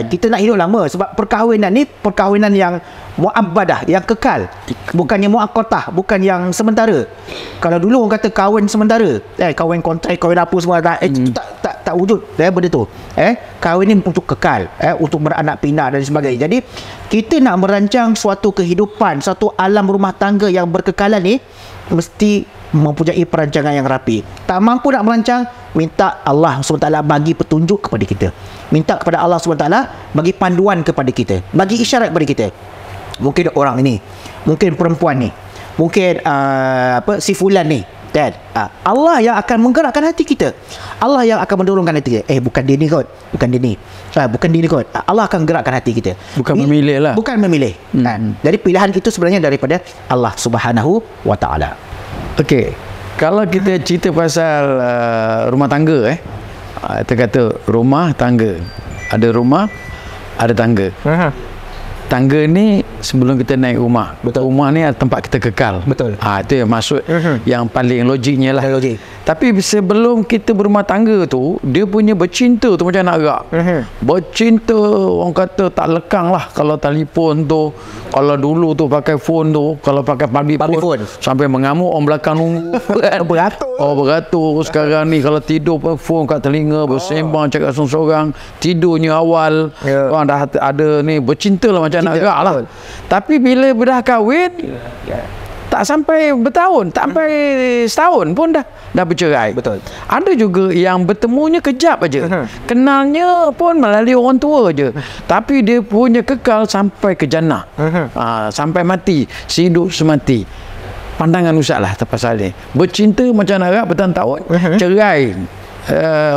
Kita nak hidup lama. Sebab perkahwinan ni perkahwinan yang mu'abbadah, yang kekal, bukannya mu'aqqatah, bukan yang sementara. Kalau dulu orang kata kahwin sementara, kahwin kontrak, kahwin apa semua, tak wujud benda tu. Kahwin ni untuk kekal, untuk beranak pinak dan sebagainya. Jadi kita nak merancang suatu kehidupan, suatu alam rumah tangga yang berkekalan ni, mesti mempunyai perancangan yang rapi. Tak mampu nak merancang, minta Allah SWT bagi petunjuk kepada kita. Minta kepada Allah SWT bagi panduan kepada kita, bagi isyarat kepada kita. Mungkin orang ini, mungkin perempuan ni, mungkin si fulan ni, kan? Allah yang akan menggerakkan hati kita. Allah yang akan mendorongkan hati kita. Bukan dia ni kot, bukan dia ni, bukan dia ni kot. Allah akan gerakkan hati kita. Bukan memilih lah. Bukan memilih. Jadi pilihan itu sebenarnya daripada Allah Subhanahu Wa Taala. Okey, kalau kita cerita pasal rumah tangga, kita kata rumah tangga, ada rumah, ada tangga. tangga ni sebelum kita naik rumah. Betul. Rumah ni tempat kita kekal. Betul. Itu yang maksud yang paling logiknya lah. Logik. Tapi sebelum kita berumah tangga tu, dia punya bercinta tu macam nak gerak. Bercinta, orang kata tak lekang lah. Kalau telefon tu, kalau dulu tu pakai phone tu, kalau pakai public phone, sampai mengamuk orang belakang nunggu. Beratur. Beratur. Sekarang ni kalau tidur pun phone kat telinga, bersembang, cakap seorang-seorang, tidurnya awal. Orang dah ada ni, bercinta lah macam nak gerak lah. Tapi bila dah kahwin, tak sampai bertahun, tak sampai setahun pun dah bercerai. Betul. Ada juga yang bertemunya kejap aja. Kenalnya pun melalui orang tua je. Tapi dia punya kekal sampai ke jannah. Sampai mati, sehidup semati. Pandangan Ustaz lah terpasal ni. Bercinta macam nak gerak bertahun-tahun, cerai.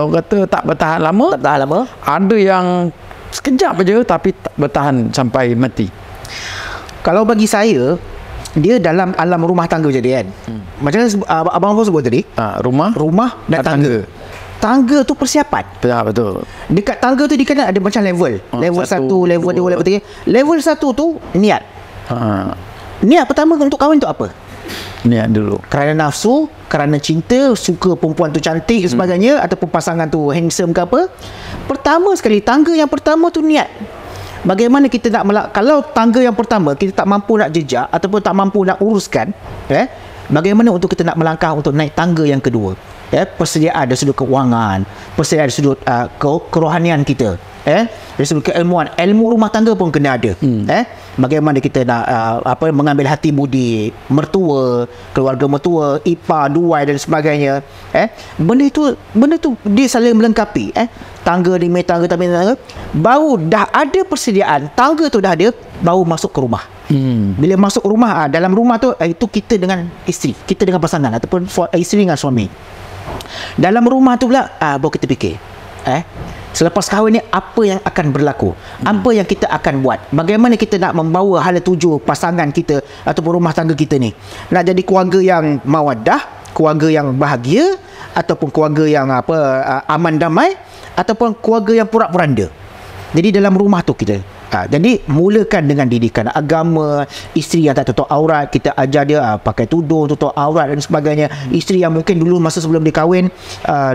Orang kata tak bertahan lama. Ada yang sekejap aja tapi tak bertahan sampai mati. Kalau bagi saya, dia dalam alam rumah tangga jadi kan. Macam abang sebut tadi, rumah dan tangga. Tangga tu persiapan. Betul. Dekat tangga tu dia kena ada macam level. Level 1, level 2, level 3. Level 1 tu niat. Niat pertama untuk kahwin tu apa? Niat dulu. Kerana nafsu, kerana cinta, suka perempuan tu cantik dan sebagainya, ataupun pasangan tu handsome ke apa. Pertama sekali, tangga yang pertama tu niat. Bagaimana kita nak kalau tangga yang pertama kita tak mampu nak jejak ataupun tak mampu nak uruskan, bagaimana untuk kita nak melangkah untuk naik tangga yang kedua? Persediaan dari sudut keuangan, persediaan dari sudut kerohanian kita, dari sudut keilmuan, ilmu rumah tangga pun kena ada. Bagaimana kita nak mengambil hati budi mertua, keluarga mertua, ipar, duai dan sebagainya. Benda tu dia saling melengkapi. Tangga demi tangga, baru dah ada persediaan, tangga tu dah ada, baru masuk ke rumah. Bila masuk ke rumah, dalam rumah tu itu kita dengan isteri, kita dengan pasangan ataupun isteri dengan suami. Dalam rumah tu pula baru kita fikir, selepas kahwin ni apa yang akan berlaku, apa yang kita akan buat, bagaimana kita nak membawa hala tuju pasangan kita ataupun rumah tangga kita ni nak jadi keluarga yang mawaddah, keluarga yang bahagia, ataupun keluarga yang aman damai, ataupun keluarga yang porak-poranda. Jadi dalam rumah tu kita jadi mulakan dengan didikan agama. Isteri yang tak tutup aurat, kita ajar dia pakai tudung, tutup aurat dan sebagainya. Isteri yang mungkin dulu masa sebelum dia kahwin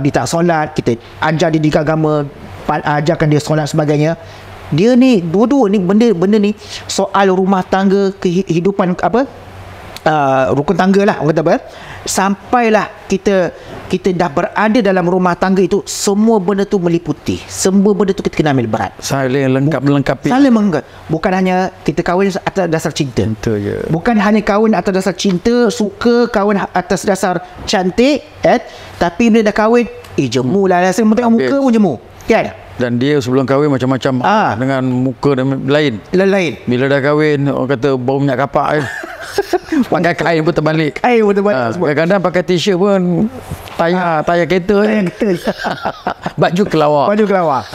dia tak solat, kita ajar dia didikan agama, ajarkan dia solat sebagainya. Dia ni dua-dua ni benda ni soal rumah tangga, kehidupan rukun tangga lah orang kata apa. Sampailah kita dah berada dalam rumah tangga itu, semua benda tu meliputi, semua benda tu kita kena ambil berat, saling melengkapi. Bukan hanya kita kahwin atas dasar cinta. Betul je. Bukan hanya kahwin atas dasar cinta, suka, kahwin atas dasar cantik, tapi bila dah kahwin jemu lah, rasa tengok muka pun jemu kan. Dan dia sebelum kahwin macam-macam dengan muka dan lain. Bila dah kahwin orang kata bau minyak kapak kan. Pakai kain pun terbalik. Kadang-kadang pakai t-shirt pun tayar kereta kan. Baju kelawar.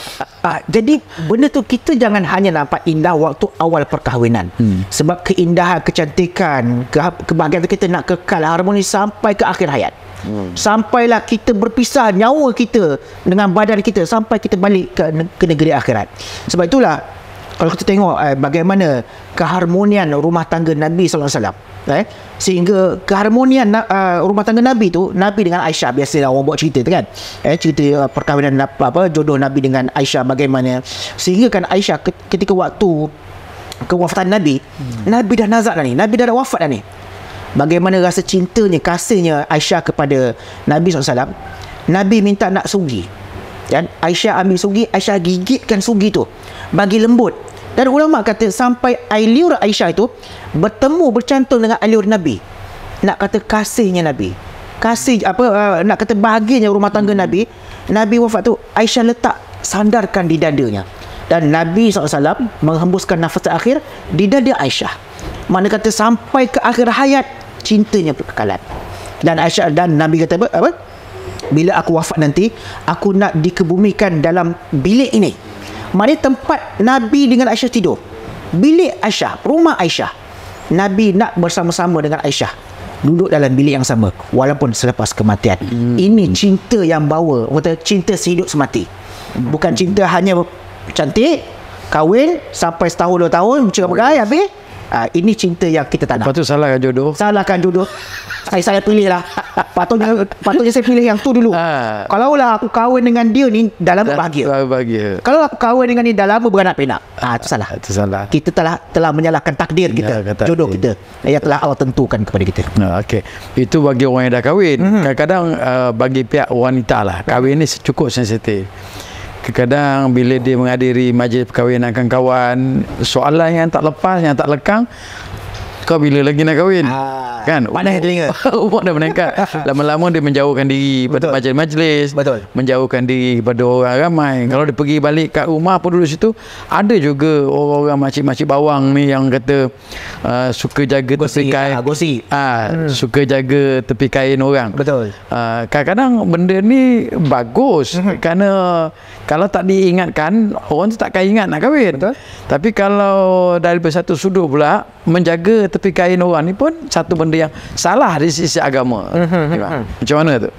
Jadi benda tu kita jangan hanya nampak indah waktu awal perkahwinan. Sebab keindahan, kecantikan, kebahagiaan kita nak kekal harmoni sampai ke akhir hayat. Sampailah kita berpisah nyawa kita dengan badan kita sampai kita balik ke negeri akhirat. Sebab itulah kalau kita tengok bagaimana keharmonian rumah tangga Nabi SAW, sehingga keharmonian rumah tangga Nabi tu, Nabi dengan Aisyah, biasalah orang buat cerita tu kan, cerita perkahwinan jodoh Nabi dengan Aisyah bagaimana, sehingga kan Aisyah ketika waktu kewafatan Nabi, Nabi dah nazak dah ni, Nabi dah wafat dah ni. Bagaimana rasa cintanya, kasihnya Aisyah kepada Nabi SAW. Nabi minta nak sugi, dan Aisyah ambil sugi, Aisyah gigitkan sugi tu bagi lembut. Dan ulama kata sampai air liur Aisyah itu bercantum dengan air liur Nabi. Nak kata kasihnya Nabi, nak kata bahagianya rumah tangga Nabi. Nabi wafat tu Aisyah letak, sandarkan di dadanya, dan Nabi SAW menghembuskan nafas terakhir di dada Aisyah. Mana kata sampai ke akhir hayat cintanya berkekalan. Dan Aisyah dan Nabi kata apa? Bila aku wafat nanti, aku nak dikebumikan dalam bilik ini. Maknanya tempat Nabi dengan Aisyah tidur, bilik Aisyah, rumah Aisyah. Nabi nak bersama-sama dengan Aisyah duduk dalam bilik yang sama walaupun selepas kematian. Ini cinta yang bawa, cinta sehidup semati. Bukan cinta hanya cantik, Kahwin sampai setahun 2 tahun bercerai habis. Ini cinta yang kita tak nak. Lepas tu salahkan jodoh. Salahkan jodoh. Saya pilih lah. Patutnya saya pilih yang tu dulu. Kalau lah aku kahwin dengan dia ni, dah lama bahagia. Kalau aku kahwin dengan ni, dah lama beranak pinak. Itu salah. Itu salah. Kita telah menyalahkan takdir kita, jodoh kita yang telah Allah tentukan kepada kita. Okey. Itu bagi orang yang dah kahwin. Kadang-kadang bagi pihak wanita lah, kahwin ni cukup sensitif. Kadang-kadang bila dia menghadiri majlis perkahwinan kawan-kawan, soalan yang tak lepas, yang tak lekang, kau bila lagi nak kahwin? Kan? Panas telinga. Umur dah meningkat. Lama-lama dia menjauhkan diri pada majlis-majlis. Betul. Menjauhkan diri kepada orang ramai. Kalau dia pergi balik kat rumah pun dulu situ, ada juga orang-orang makcik-makcik bawang ni yang kata suka jaga tepi kain. Suka jaga tepi kain orang. Betul. Kadang-kadang benda ni bagus kerana kalau tak diingatkan, orang tu takkan ingat nak kahwin. Betul. Tapi kalau dari satu sudut pula, menjaga tepi kain orang ni pun satu benda yang salah dari sisi agama. Macam mana tu?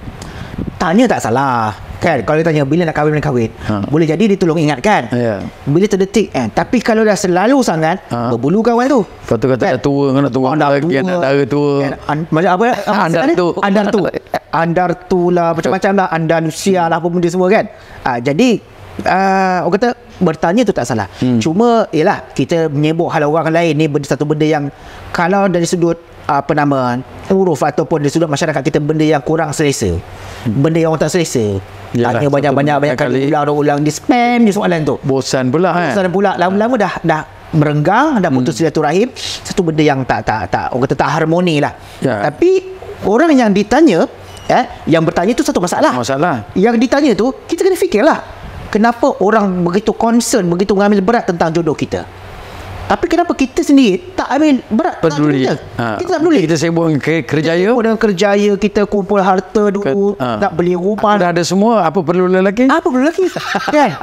Tanya tak salah kan. Kalau dia tanya bila nak kahwin, boleh jadi dia tolong ingatkan, bila terdetik kan. Tapi kalau dah selalu sangat, berbulu kawan tu. Lepas tu kata dah tua, nak tua lagi, anak dara tua, macam apa andar tu lah, macam-macam lah, Andalusia lah, apa benda semua kan. Jadi orang kata bertanya tu tak salah. Cuma ialah kita menyebut hal orang lain ni satu benda yang kalau dari sudut huruf ataupun dari sudut masyarakat kita, benda yang kurang selesa, benda yang orang tak selesa. Tanya banyak kali, ulang di spam je soalan tu. Bosan pula. Lama-lama dah merenggang, dah putus silaturahim. Satu benda yang tak orang kata tak harmoni lah. Tapi orang yang ditanya, yang bertanya tu satu masalah. Yang ditanya tu kita kena fikirlah, kenapa orang begitu concern, begitu mengambil berat tentang jodoh kita. Tapi kenapa kita sendiri tak ambil berat peduli. Kita tak peduli. Kita sibuk kerjaya. Dengan kerjaya, kita kumpul harta dulu, nak beli rumah. Dah ada semua, apa perlu lelaki? Kan?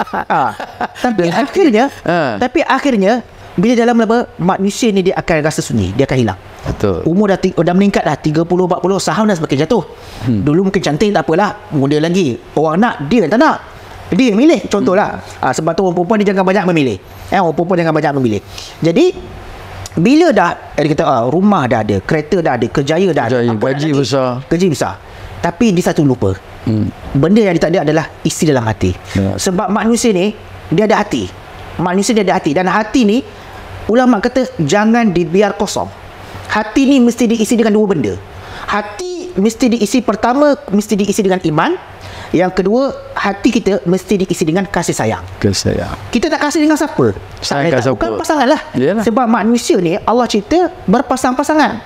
Tapi akhirnya bila dalam manusia ni dia akan rasa sunyi, dia akan hilang. Betul. Umur dah meningkat dah 30, 40, saham dah semakin jatuh. Dulu mungkin cantik tak apalah, muda lagi. Orang nak, dia tak nak. Dia milih, contohlah. Sebab tu orang perempuan dia jangan banyak memilih. Orang perempuan jangan banyak memilih. Jadi bila dah dia kata rumah dah ada, kereta dah ada, kerjaya dah ada, gaji besar. Tapi dia satu lupa. Benda yang dia tak ada adalah isi dalam hati. Sebab manusia ni dia ada hati. Dan hati ni ulama kata jangan dibiar kosong. Hati ni mesti diisi dengan 2 benda. Hati mesti diisi, pertama mesti diisi dengan iman. Yang kedua, hati kita mesti diisi dengan kasih sayang. Kita nak kasih dengan siapa? Bukan pasangan lah. Sebab manusia ni Allah cerita berpasang-pasangan.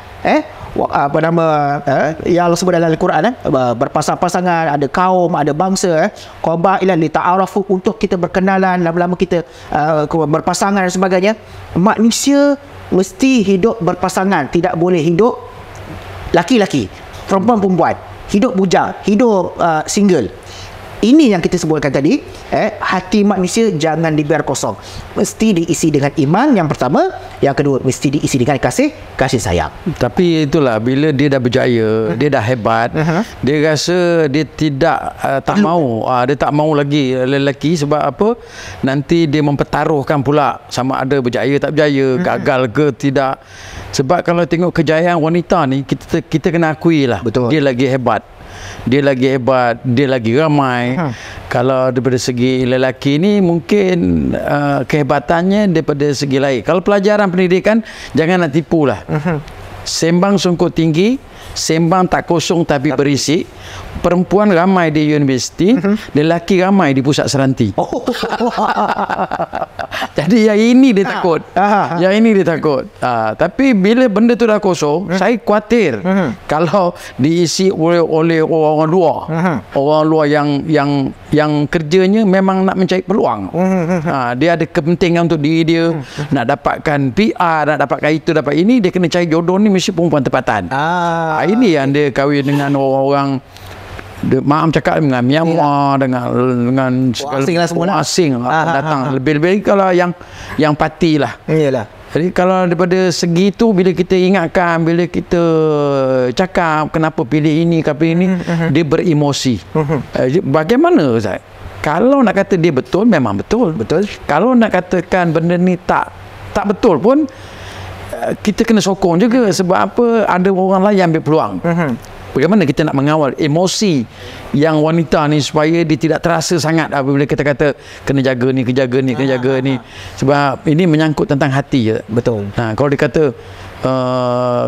Yang Allah sebut dalam Al-Quran, berpasang-pasangan, ada kaum, ada bangsa, qabailan li ta'arafu, untuk kita berkenalan, lama-lama kita berpasangan dan sebagainya. Manusia mesti hidup berpasangan, tidak boleh hidup laki-laki, perempuan-perempuan, hidup bujang, hidup single. Ini yang kita sebutkan tadi. Hati manusia jangan dibiar kosong, mesti diisi dengan iman yang pertama, yang kedua mesti diisi dengan kasih sayang. Tapi itulah, bila dia dah berjaya, dia dah hebat, dia rasa dia tak mau, dia tak mau lagi lelaki. Sebab apa? Nanti dia mempertaruhkan pula sama ada berjaya tak berjaya, gagal ke tidak. Sebab kalau tengok kejayaan wanita ni, kita kena akui lah, dia lagi hebat, dia lagi ramai. Kalau daripada segi lelaki ni mungkin kehebatannya daripada segi lain. Kalau pelajaran pendidikan, jangan nak tipu lah. Sembang songkok tinggi, sembang tak kosong tapi berisi. Perempuan ramai di universiti, lelaki ramai di pusat seranti. Jadi yang ini dia takut. Tapi bila benda tu dah kosong, saya khawatir kalau diisi oleh orang luar. Orang luar yang kerjanya memang nak mencari peluang. Dia ada kepentingan untuk diri dia, nak dapatkan PR, nak dapatkan itu, dapat ini. Dia kena cari jodoh ni mesti perempuan tempatan. Ini yang dia kahwin dengan orang-orang, maaf cakap, dengan Myanmar, dengan segala asing lah, semua asing datang. Lebih-lebih kalau yang parti lah. Jadi kalau daripada segi itu, bila kita ingatkan, bila kita cakap kenapa pilih ini, dia beremosi. Bagaimana Ustaz? Kalau nak kata dia betul, memang betul. Betul. Kalau nak katakan benda ni tak betul pun, kita kena sokong juga. Sebab apa? Ada orang lain yang ambil peluang. Bagaimana kita nak mengawal emosi yang wanita ni supaya dia tidak terasa sangat apabila kita kata kena jaga ni, kena jaga ni. Sebab ini menyangkut tentang hati je. Betul. Kalau dia kata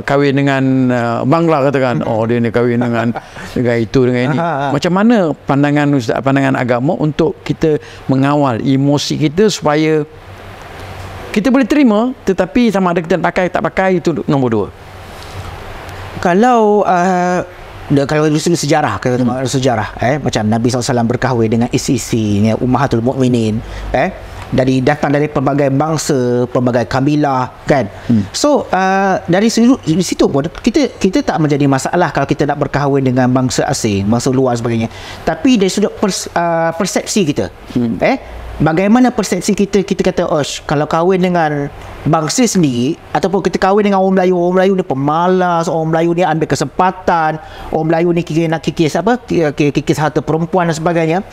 kahwin dengan Bangla, katakan dia ni kahwin dengan itu, dengan ini. Macam mana pandangan agama untuk kita mengawal emosi kita supaya kita boleh terima, tetapi sama ada kita nak pakai tak pakai, itu nombor 2. Kalau dari segi sejarah, sejarah macam Nabi SAW berkahwin dengan isteri-isterinya Ummahatul Mukminin, datang dari pelbagai bangsa, pelbagai kabilah, kan. So dari situ pun kita tak menjadi masalah kalau kita nak berkahwin dengan bangsa asing, bangsa luar sebagainya. Tapi dari sudut persepsi kita, bagaimana persepsi kita kata kalau kahwin dengan bangsa sendiri ataupun kita kahwin dengan orang Melayu ni pemalas, orang Melayu ni ambil kesempatan, orang Melayu ni nak kikis harta perempuan dan sebagainya,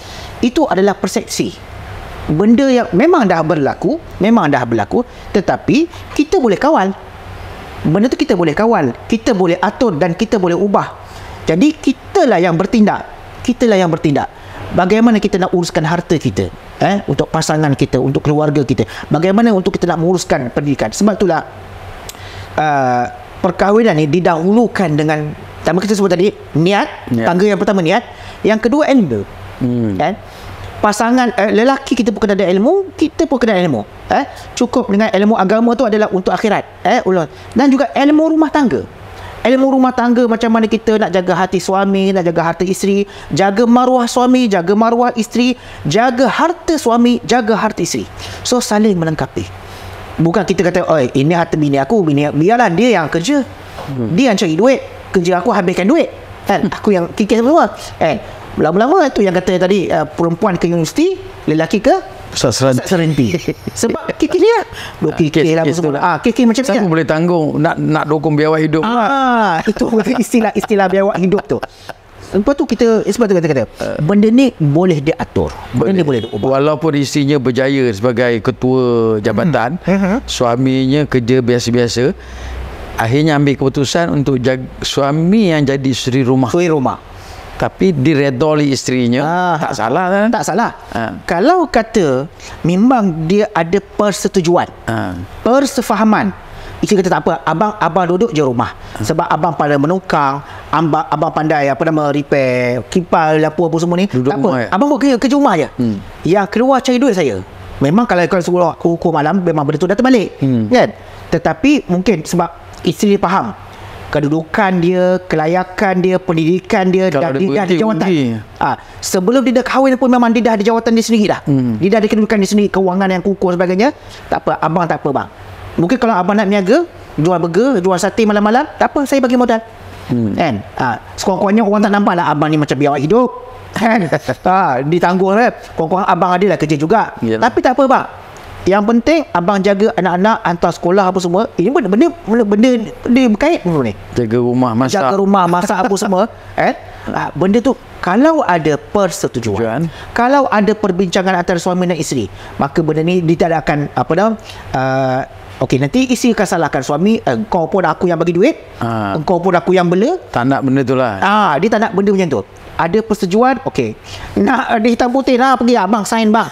itu adalah persepsi. Benda yang memang dah berlaku, tetapi kita boleh kawal. Benda tu kita boleh kawal, kita boleh atur dan kita boleh ubah. Jadi kitalah yang bertindak. Bagaimana kita nak uruskan harta kita, untuk pasangan kita, untuk keluarga kita, bagaimana untuk kita nak menguruskan pendidikan. Sebab itulah perkahwinan ni didahulukan dengan, kita sebut tadi, niat. Tangga yang pertama niat, yang kedua ilmu. Pasangan lelaki kita pun kena ada ilmu, kita pun kena ilmu. Cukup dengan ilmu agama tu adalah untuk akhirat, dan juga ilmu rumah tangga. Ilmu rumah tangga, macam mana kita nak jaga hati suami, nak jaga harta isteri, jaga maruah suami, jaga maruah isteri, jaga harta suami, jaga harta isteri. So saling melengkapi. Bukan kita kata, ini harta bini aku, biarlah dia yang kerja, dia yang cari duit, kerja aku habiskan duit, aku yang kikis semua. Lama-lama tu yang kata tadi, perempuan ke universiti, lelaki ke serenti. Sebab kikis dia kikis lah semua. Kikis macam siapa boleh tanggung nak dukung biaya hidup. Itu istilah biaya hidup tu. Lepas tu sebab tu kata benda ni boleh diatur, benda ni boleh diubah. Walaupun isinya berjaya sebagai ketua jabatan, suaminya kerja biasa-biasa, akhirnya ambil keputusan untuk suami yang jadi suri rumah. Tapi diredoli isterinya, tak salah kan? Tak salah. Kalau kata memang dia ada persetujuan, persefahaman, isteri kata tak apa, abang duduk je rumah, sebab abang pandai menukang, abang pandai repair kipas, lampu apa semua ni, duduk tak apa, abang buat kerja rumah je. Yang keluar cari duit saya. Memang kalau suruh hukum malam, memang benda tu datang balik, kan? Tetapi mungkin sebab isteri faham kedudukan dia, kelayakan dia, pendidikan dia, dah ada jawatan. Sebelum dia dah kahwin pun memang dia dah ada jawatan dia sendiri dah. Dia dah ada kedudukan dia sendiri, kewangan yang kukuh sebagainya. Tak apa, abang tak apa bang. Mungkin kalau abang nak niaga, jual burger, jual sate malam-malam, tak apa, saya bagi modal. Kan? Sekurang-kurangnya orang tak nampak lah abang ni macam biawak hidup. Kan? Ditanggung lah. Kurang-kurang abang ada lah kerja juga. Tapi tak apa bang. Yang penting abang jaga anak-anak, hantar sekolah apa semua. Ini benda berkait pun ni. Jaga rumah, masak apa semua. Benda tu kalau ada persetujuan, kalau ada perbincangan antara suami dan isteri, maka benda ni dia tak akan okey, nanti isteri akan salahkan suami, engkau pun aku yang bagi duit, engkau pun aku yang bela. Tak nak benda tu lah. Dia tak nak benda macam tu. Ada persetujuan, okey. Nak ada hitam putih lah, pergi abang sign bang.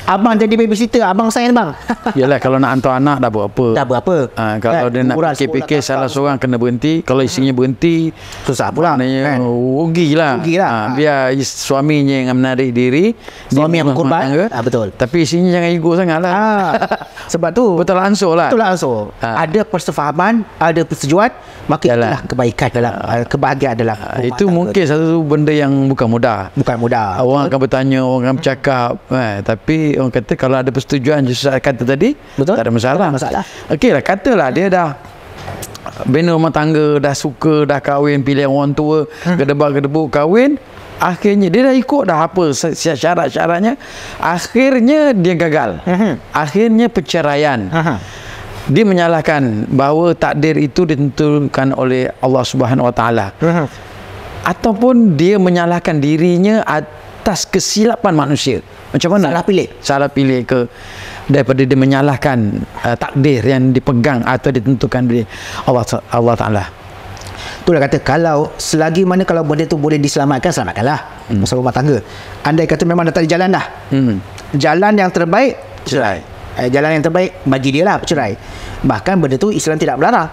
Abang jadi babysitter, abang sign bang. Yalah, kalau nak hantar anak dah buat apa? Kalau dia nak fikir-fikir salah seorang kena berhenti. Kalau isinya berhenti, susah pula. Rugilah. Biar suaminya yang menarik diri, suami yang berkorban. Betul. Tapi isinya jangan ego sangat lah. Sebab tu betul ansur lah. Ada persefahaman, ada persetujuan, maka itulah kebaikan dalam kebahagiaan dalam itu mungkin satu benda yang bukan mudah. Orang akan bertanya, orang akan bercakap, tapi orang kata kalau ada persetujuan, justru kata tadi, tak ada masalah. Okey lah, katalah dia dah bina rumah tangga, dah suka, dah kahwin, pilih orang tua, gedebak-gedebuk kahwin, akhirnya dia dah ikut dah apa syarat-syaratnya, akhirnya dia gagal, akhirnya perceraian. Dia menyalahkan bahawa takdir itu ditentukan oleh Allah Subhanahu Wa Taala, ataupun dia menyalahkan dirinya atas kesilapan manusia. Macam mana? Salah pilih ke daripada dia menyalahkan takdir yang dipegang atau ditentukan oleh Allah Ta'ala. Itulah kata, kalau selagi mana kalau benda tu boleh diselamatkan, selamatkanlah. Masalah rumah tangga. Andai kata memang dah tak ada jalan dah. Jalan yang terbaik, cerai. Jalan yang terbaik bagi dia lah, cerai. Bahkan benda tu Islam tidak melarang.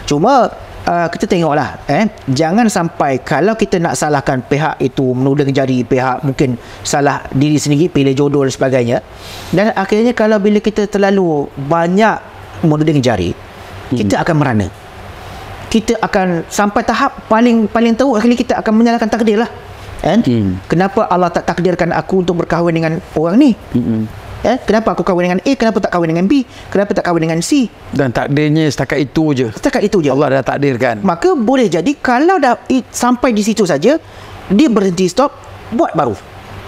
Cuma kita tengoklah, jangan sampai kalau kita nak salahkan pihak itu, menuding jari pihak mungkin salah diri sendiri, pilih jodoh dan sebagainya, dan akhirnya kalau bila kita terlalu banyak menuding jari, kita akan merana. Kita akan sampai tahap paling teruk, akhirnya kita akan menyalahkan takdir lah. Kenapa Allah tak takdirkan aku untuk berkahwin dengan orang ni? Kenapa aku kahwin dengan A, kenapa tak kahwin dengan B, kenapa tak kahwin dengan C? Dan takdirnya setakat itu je. Allah dah takdirkan. Maka boleh jadi kalau dah sampai di situ saja, dia berhenti, stop, buat baru,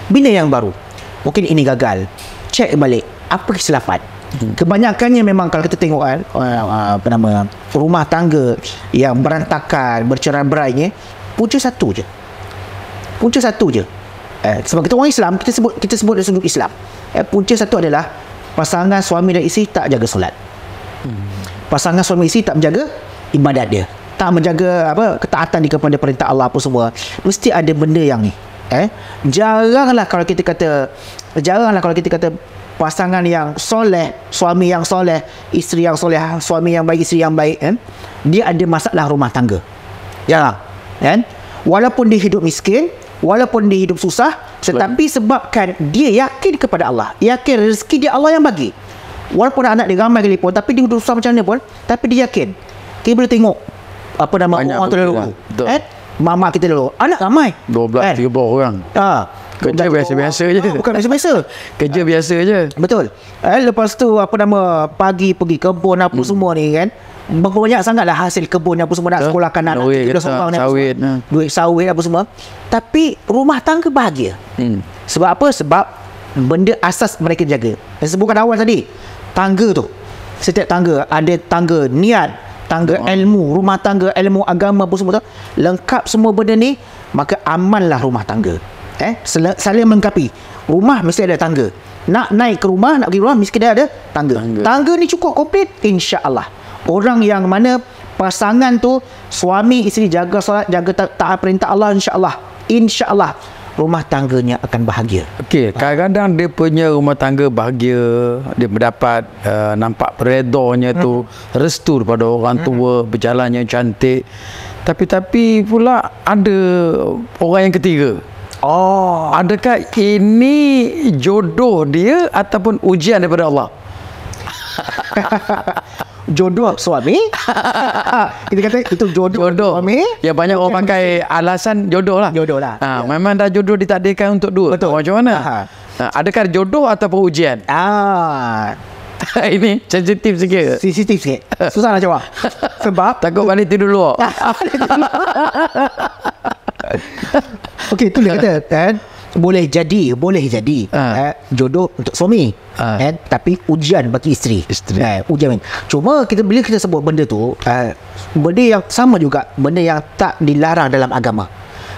bina yang baru. Mungkin ini gagal, cek balik apa kesilapan. Kebanyakannya memang kalau kita tengok kan, rumah tangga yang berantakan, bercerai-berainya, punca satu je. Sebab kita orang Islam, kita sebut dari sudut Islam. Punca satu adalah pasangan suami dan isteri tak jaga solat. Pasangan suami isteri tak menjaga ibadat dia, tak menjaga ketaatan di kepada perintah Allah apa semua. Mesti ada benda yang ni. Jaranglah kalau kita kata pasangan yang soleh, suami yang soleh, isteri yang soleh, suami yang baik, isteri yang baik, dia ada masalah rumah tangga. Jarang. Walaupun dia hidup miskin, walaupun dia hidup susah, tetapi sebabkan dia yakin kepada Allah, yakin rezeki dia Allah yang bagi. Walaupun anak dia ramai kali pun, tapi dia hidup susah macam mana pun, tapi dia yakin. Kita boleh tengok orang terdahulu. Mama kita dulu, anak ramai 12-13 orang. Kerja biasa-biasa je. Bukan biasa-biasa. Kerja biasa je. Betul. Lepas tu pagi pergi kebun apa semua ni kan. Berapa banyak sangatlah hasil kebun apa semua, nak sekolahkan anak, sawit, duit sawit apa semua. Tapi rumah tangga bahagia. Sebab apa? Sebab benda asas mereka jaga. Yang sebutkan awal tadi, tangga tu, setiap tangga ada tangga niat, tangga ilmu, rumah tangga ilmu agama apa semua tu, lengkap semua benda ni, maka amanlah rumah tangga. Saling melengkapi. Rumah mesti ada tangga. Nak naik ke rumah, nak pergi rumah mesti ada tangga. Tangga ni cukup komplit, insya-Allah. Orang yang mana pasangan tu suami isteri jaga solat, jaga taat perintah Allah, insya-Allah rumah tangganya akan bahagia. Okey, kadang-kadang dia punya rumah tangga bahagia, dia mendapat nampak peredanya tu, restu daripada orang tua, berjalannya cantik. Tapi pula ada orang yang ketiga. Adakah ini jodoh dia ataupun ujian daripada Allah? Jodoh suami. Kita kata itu jodoh suami. Ya, banyak orang pakai alasan jodoh lah. Memang dah jodoh ditakdirkan untuk dua. Betul. Macam mana? Adakah jodoh ataupun ujian? Ini sensitif sikit. Susah nak jawab. Sebab takut balik tidur dulu. Okey, tu dia kata boleh jadi jodoh untuk suami, tapi ujian bagi isteri. Ujian. Cuma bila kita sebut benda tu, benda yang sama juga, benda yang tak dilarang dalam agama,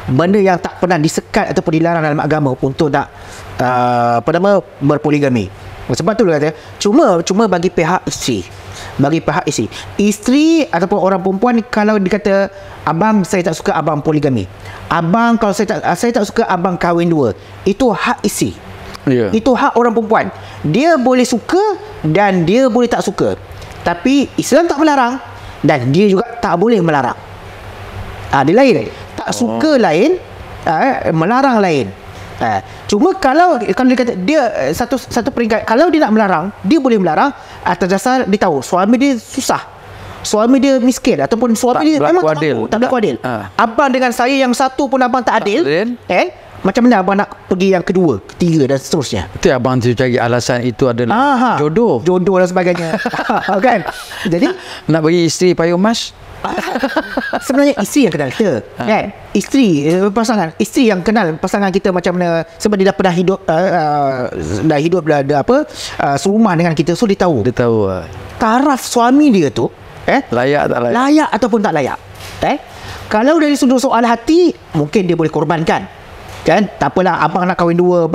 benda yang tak pernah disekat ataupun dilarang dalam agama untuk nak berpoligami. Sebab tu dia kata cuma bagi pihak isteri ataupun orang perempuan, kalau dikata abang saya tak suka abang poligami, abang kalau saya tak suka abang kahwin dua, itu hak isteri. Itu hak orang perempuan. Dia boleh suka dan dia boleh tak suka, tapi Islam tak melarang dan dia juga tak boleh melarang. Dia lain. Tak suka lain, melarang lain. Cuma kalau dia kata dia satu peringkat, kalau dia nak melarang, dia boleh melarang atas dasar dia tahu suami dia susah, suami dia miskin, ataupun suami dia memang tak berlaku adil. Abang dengan saya yang satu pun abang tak adil. Macam mana abang nak pergi yang kedua, ketiga dan seterusnya? Itu abang tu cari alasan itu adalah jodoh dan sebagainya. Kan? Jadi nak bagi isteri payung emas. Sebenarnya isteri yang kenal kita, kan? Isteri yang kenal pasangan kita macam mana, sebab dia dah pernah hidup serumah dengan kita, so dia tahu taraf suami dia tu layak ataupun tak layak. Kalau dari sudut soal hati, mungkin dia boleh korbankan, kan, tak apalah abang nak kahwin dua,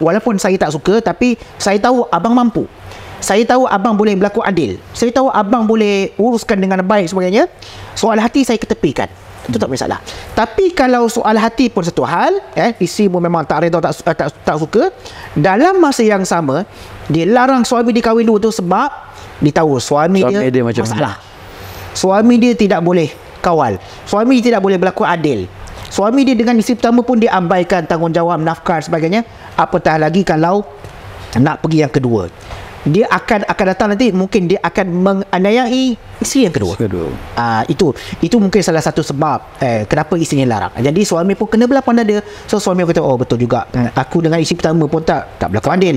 walaupun saya tak suka, tapi saya tahu abang mampu. Saya tahu abang boleh berlaku adil. Saya tahu abang boleh uruskan dengan baik sebagainya. Soal hati saya ketepikan. Itu tak masalah. Tapi kalau soal hati pun satu hal, isteri pun memang tak reda, tak suka, dalam masa yang sama dia larang suami dia kahwin dua tu sebab dia tahu suami dia macam masalah. Suami dia tidak boleh kawal. Suami dia tidak boleh berlaku adil. Suami dia dengan isteri pertama pun dia abaikan tanggungjawab nafkah dan sebagainya. Apatah lagi kalau nak pergi yang kedua. Dia akan datang nanti, mungkin dia akan menganiayai isteri yang kedua. Itu mungkin salah satu sebab kenapa isteri larang. Jadi suami pun kena berlapan dada. So suami kata, oh betul juga, aku dengan isteri pertama pun tak berlaku adil.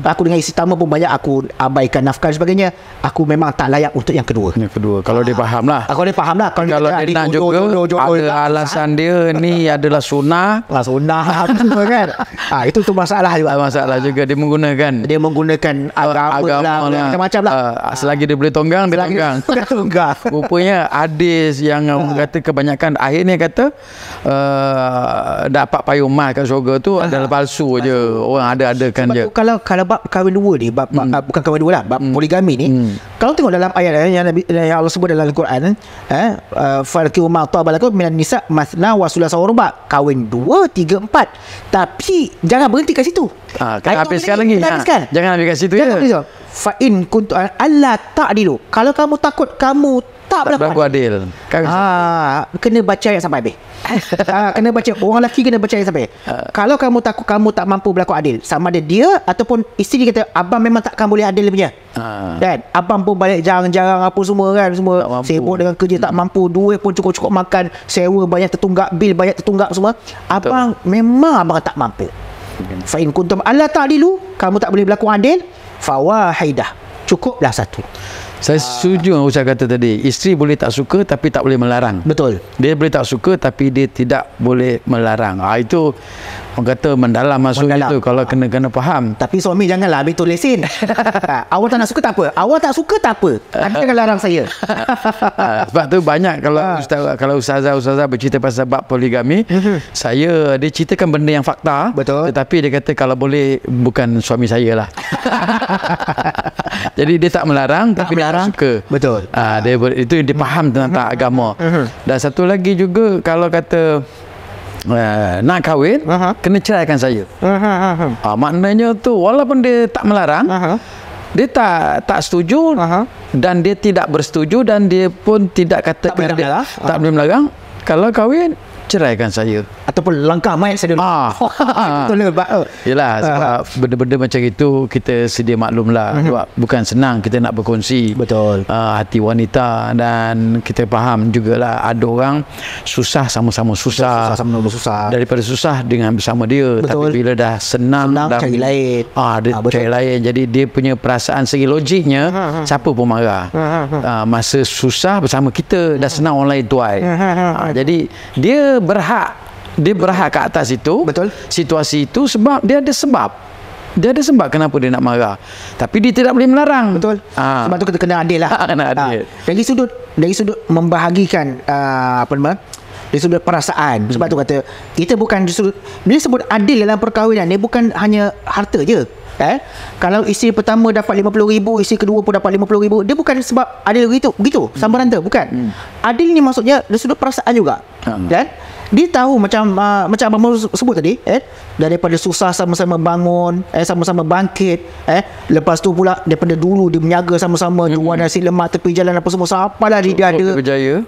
Aku dengan isteri pertama pun banyak aku abaikan nafkah dan sebagainya. Aku memang tak layak untuk yang kedua. Kalau dia faham lah. Kalau dia faham lah. Kalau dia nak juga ada alasan dia ni adalah sunnah. Sunnah kan. Itu tu masalah juga. Masalah juga dia menggunakan agama lah, macam-macam lah. Selagi dia boleh tonggang, dia tonggang. Rupanya hadis yang kata kebanyakan akhirnya kata dapat payung emas kat syurga tu adalah palsu je. Orang ada-adakan je. Kalau bab kahwin dua ni, bukan kahwin dua lah, bab poligami ni, kalau tengok dalam ayat yang Allah sebut dalam Al-Quran, falkiu ma tabalakum minan nisa masna wa sulasa wa ruba, kahwin 2, 3, 4. Tapi jangan berhenti kat situ. Habiskan lagi. Jangan habis kat situ je. Fa in kuntu alla ta'dilu. Kalau kamu takut kamu tak berlaku adil. Kena baca ayat sampai habis. Kena baca, orang lelaki kena baca ayat sampai. Kalau kamu takut kamu tak mampu berlaku adil, sama ada dia ataupun isteri kata abang memang takkan boleh adil punya. Dan abang pun balik jarang-jarang apa semua kan, semua sibuk dengan kerja, tak mampu, duit pun cukup-cukup makan, sewa banyak tertunggak, bil banyak tertunggak semua. Abang memang abang tak mampu. Fa in kuntum alla ta'dilu, kamu tak boleh berlaku adil, fawahidah, cukuplah satu. Saya setuju dengan Ustaz kata tadi, isteri boleh tak suka tapi tak boleh melarang. Betul. Dia boleh tak suka tapi dia tidak boleh melarang. Itu orang kata mendalam masuk itu, kalau kena faham. Tapi suami janganlah ambil tu lesen. Awak tak nak suka tak apa, awak tak suka tak apa, jangan larang saya. Sebab tu banyak kalau ustazah bercerita pasal bab poligami, dia ceritakan benda yang fakta. Betul. Tetapi dia kata kalau boleh bukan suami saya lah. Jadi dia tak melarang tapi dia tak suka. Betul. Itu dia faham tentang agama. Dan satu lagi juga, kalau kata nak kahwin, kena ceraikan saya. Maknanya tu walaupun dia tak melarang, dia tak setuju, dan dia tidak bersetuju, dan dia pun tidak kata tak boleh melarang. Kalau kahwin, ceraikan saya. Ataupun langkah mayat saya dulu. Betul lah. Yelah, sebab benda-benda macam itu kita sedia maklum lah. Bukan senang kita nak berkongsi. Betul. Hati wanita, dan kita faham jugalah ada orang susah sama-sama susah. Daripada susah dengan bersama dia. Betul. Tapi bila dah senang dah cari lain. Dia cari lain. Jadi dia punya perasaan segi logiknya, siapa pun marah. Masa susah bersama kita, dah senang orang lain tuai. Jadi dia berhak ke atas itu. Betul. Situasi itu sebab dia ada sebab. Dia ada sebab kenapa dia nak marah. Tapi dia tidak boleh melarang. Betul. Sebab tu kita kena adil lah. Kena adil. Dari sudut membahagikan dari sudut perasaan. Sebab tu kata kita bukan bila sebut adil dalam perkahwinan, dia bukan hanya harta je. Kalau isteri pertama dapat 50,000, isteri kedua pun dapat 50,000, dia bukan sebab adil begitu sama rata, bukan. Adil ni maksudnya dari sudut perasaan juga. Dan dia tahu macam abang sebut tadi, daripada susah sama-sama bangun, sama-sama bangkit, lepas tu pula daripada dulu dia berniaga sama-sama, jual nasi lemak tepi jalan apa semua, sampailah dia ada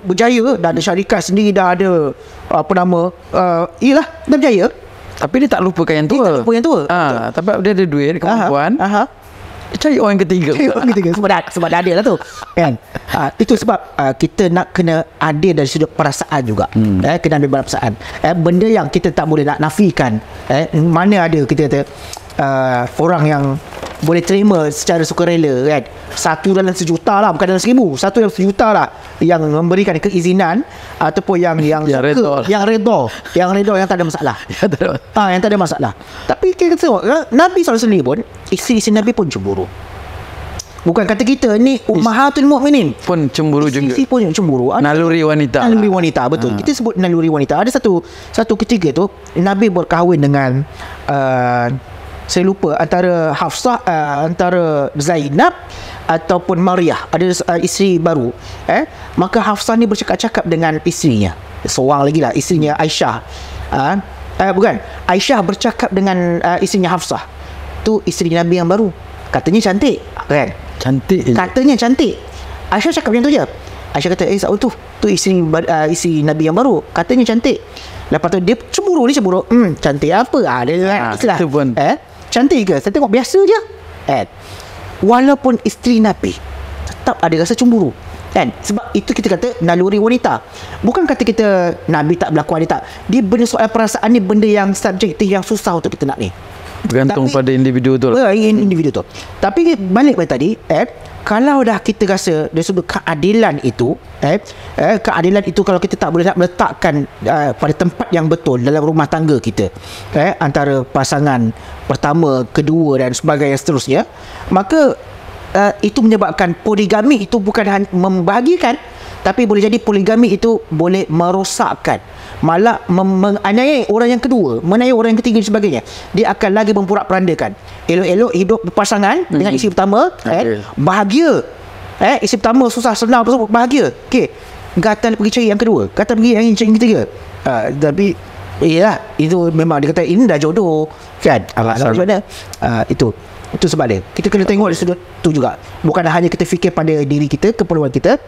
berjaya, dah ada syarikat sendiri, dah ada dah berjaya. Tapi dia tak lupakan yang tua. Tapi dia ada duit, kemampuan. Cari orang ketiga. Sebab dah ada lah tu kan. Itu sebab kita nak kena adil dari sudut perasaan juga. Kena ambil perasaan. Benda yang kita tak boleh nak nafikan. Mana ada kita kata orang yang boleh terima secara sukarela kan. Satu dalam sejuta lah, bukan dalam 1,000. Satu dalam sejuta lah yang memberikan keizinan, ataupun yang redha, yang tak ada masalah. Yang tak ada masalah. Tapi kita tengok Nabi SAW pun, isteri Nabi pun cemburu. Bukan kata kita ni ummahatul mukminin pun cemburu juga. Isteri pun cemburu. Naluri wanita. Naluri wanita, betul. Kita sebut naluri wanita. Ada satu ketika tu Nabi berkahwin dengan saya lupa antara Hafsah, antara Zainab ataupun Maryah. Ada isteri baru. Maka Hafsah ni bercakap-cakap dengan isterinya. Seorang lagi lah, isterinya Aisyah. Bukan, Aisyah bercakap dengan isterinya Hafsah. Tu isteri Nabi yang baru. Katanya cantik, kan? Cantik je. Katanya cantik. Aisyah cakap macam tu je. Aisyah kata, Saul tu isteri Nabi yang baru. Katanya cantik. Lepas tu dia cemburu. Cantik apa? Dia istilah. Itu pun. Cantik ke? Saya tengok biasa je. Walaupun isteri Nabi, tetap ada rasa cemburu. Kan? Sebab itu kita kata naluri wanita. Bukan kata kita Nabi tak berlaku, dia tak. Dia benda soal perasaan ni benda yang subjektif, yang susah untuk kita nak ni. Bergantung pada individu tu. Individu tu. Tapi balik pada tadi, kalau dah kita rasa dari sudut keadilan itu, keadilan itu kalau kita tak boleh nak meletakkan pada tempat yang betul dalam rumah tangga kita, antara pasangan pertama, kedua dan sebagainya seterusnya, maka itu menyebabkan poligami itu bukan hanya membahagikan, tapi boleh jadi poligami itu boleh merosakkan, malah menganiaya orang yang kedua, menganiaya orang yang ketiga dan sebagainya. Dia akan lagi memporak-perandakan. Elok-elok hidup berpasangan dengan isteri pertama, bahagia. Isteri pertama susah senang tersebut bahagia. Okey, gatal pergi cari yang kedua, gatal pergi yang ketiga. Tapi iyalah, itu memang dia kata ini dah jodoh, kan? Macam mana? Itu sebab dia. Kita kena tengok dari sudut tu juga. Bukan hanya kita fikir pada diri kita, keperluan kita,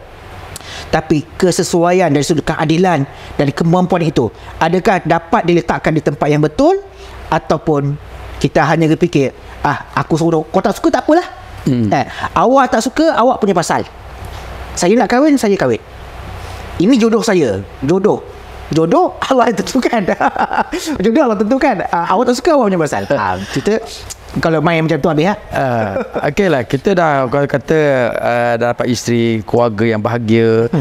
tapi kesesuaian dari sudut keadilan dan kemampuan itu, adakah dapat diletakkan di tempat yang betul, ataupun kita hanya berfikir aku suruh, kau tak suka tak apalah. Awak tak suka, awak punya pasal. Saya nak kahwin, saya kahwin. Ini jodoh saya. Jodoh Allah tentukan. Jodoh Allah tentukan. Awak tak suka, awak punya pasal. Kita kalau main macam tu habis okey lah, kita dah kata dah dapat isteri, keluarga yang bahagia.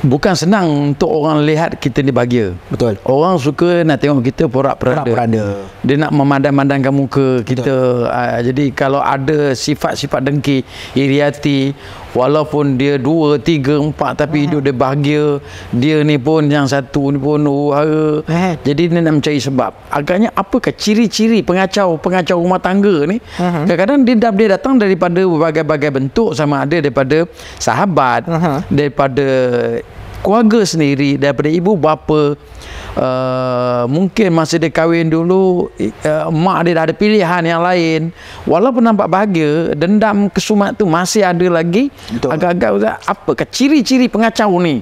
Bukan senang untuk orang lihat kita ni bahagia. Betul. Orang suka nak tengok kita porak-poranda. Dia nak memandang-mandangkan muka kita. Jadi kalau ada sifat-sifat dengki, iri hati, walaupun dia 2, 3, 4 tapi hidup dia bahagia, dia ni pun yang satu ni pun jadi dia nak mencari sebab. Agaknya apakah ciri-ciri pengacau rumah tangga ni? Kadang-kadang dia datang daripada berbagai-bagai bentuk, sama ada daripada sahabat, daripada keluarga sendiri, daripada ibu bapa. Mungkin masa dia kahwin dulu, mak dia dah ada pilihan yang lain. Walaupun nampak bahagia, dendam kesumat tu masih ada lagi. Agak-agak apakah ciri-ciri pengacau ni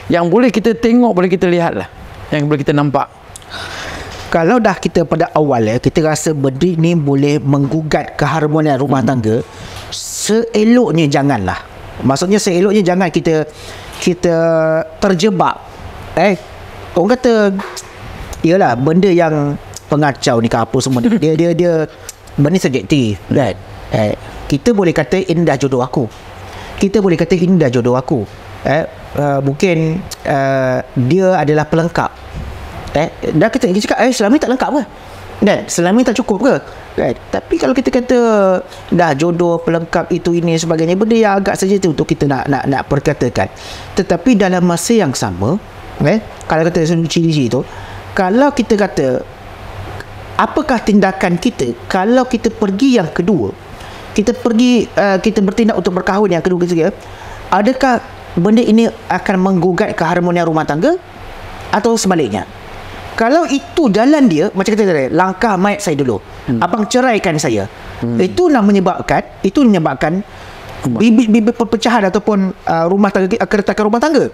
yang boleh kita tengok, boleh kita lihat lah, yang boleh kita nampak? Kalau dah kita pada awal kita rasa benda ni boleh menggugat keharmonian rumah tangga, seeloknya janganlah. Maksudnya seeloknya jangan kita terjebak. Orang kata iyalah, benda yang pengacau ni ke apa semua dia benda subjektif, kan? Kita boleh kata ini dah jodoh aku. Kita boleh kata ini dah jodoh aku. Mungkin dia adalah pelengkap. Dah kita cakap selama ni tak lengkap ke? Dan selama ni tak cukup ke? Tapi kalau kita kata dah jodoh, pelengkap, itu ini sebagainya, benda yang agak saja tu untuk kita nak perkatakan. Tetapi dalam masa yang sama, kalau kata ciri-ciri tu, kalau kita kata apakah tindakan kita kalau kita pergi yang kedua, kita bertindak untuk berkahwin yang kedua ketiga, adakah benda ini akan menggugat keharmonian rumah tangga atau sebaliknya? Kalau itu jalan dia, macam kata tadi, langkah mayat saya dulu, abang ceraikan saya, itulah menyebabkan bibit-bibit perpecahan ataupun rumah tangga, keretakan rumah tangga.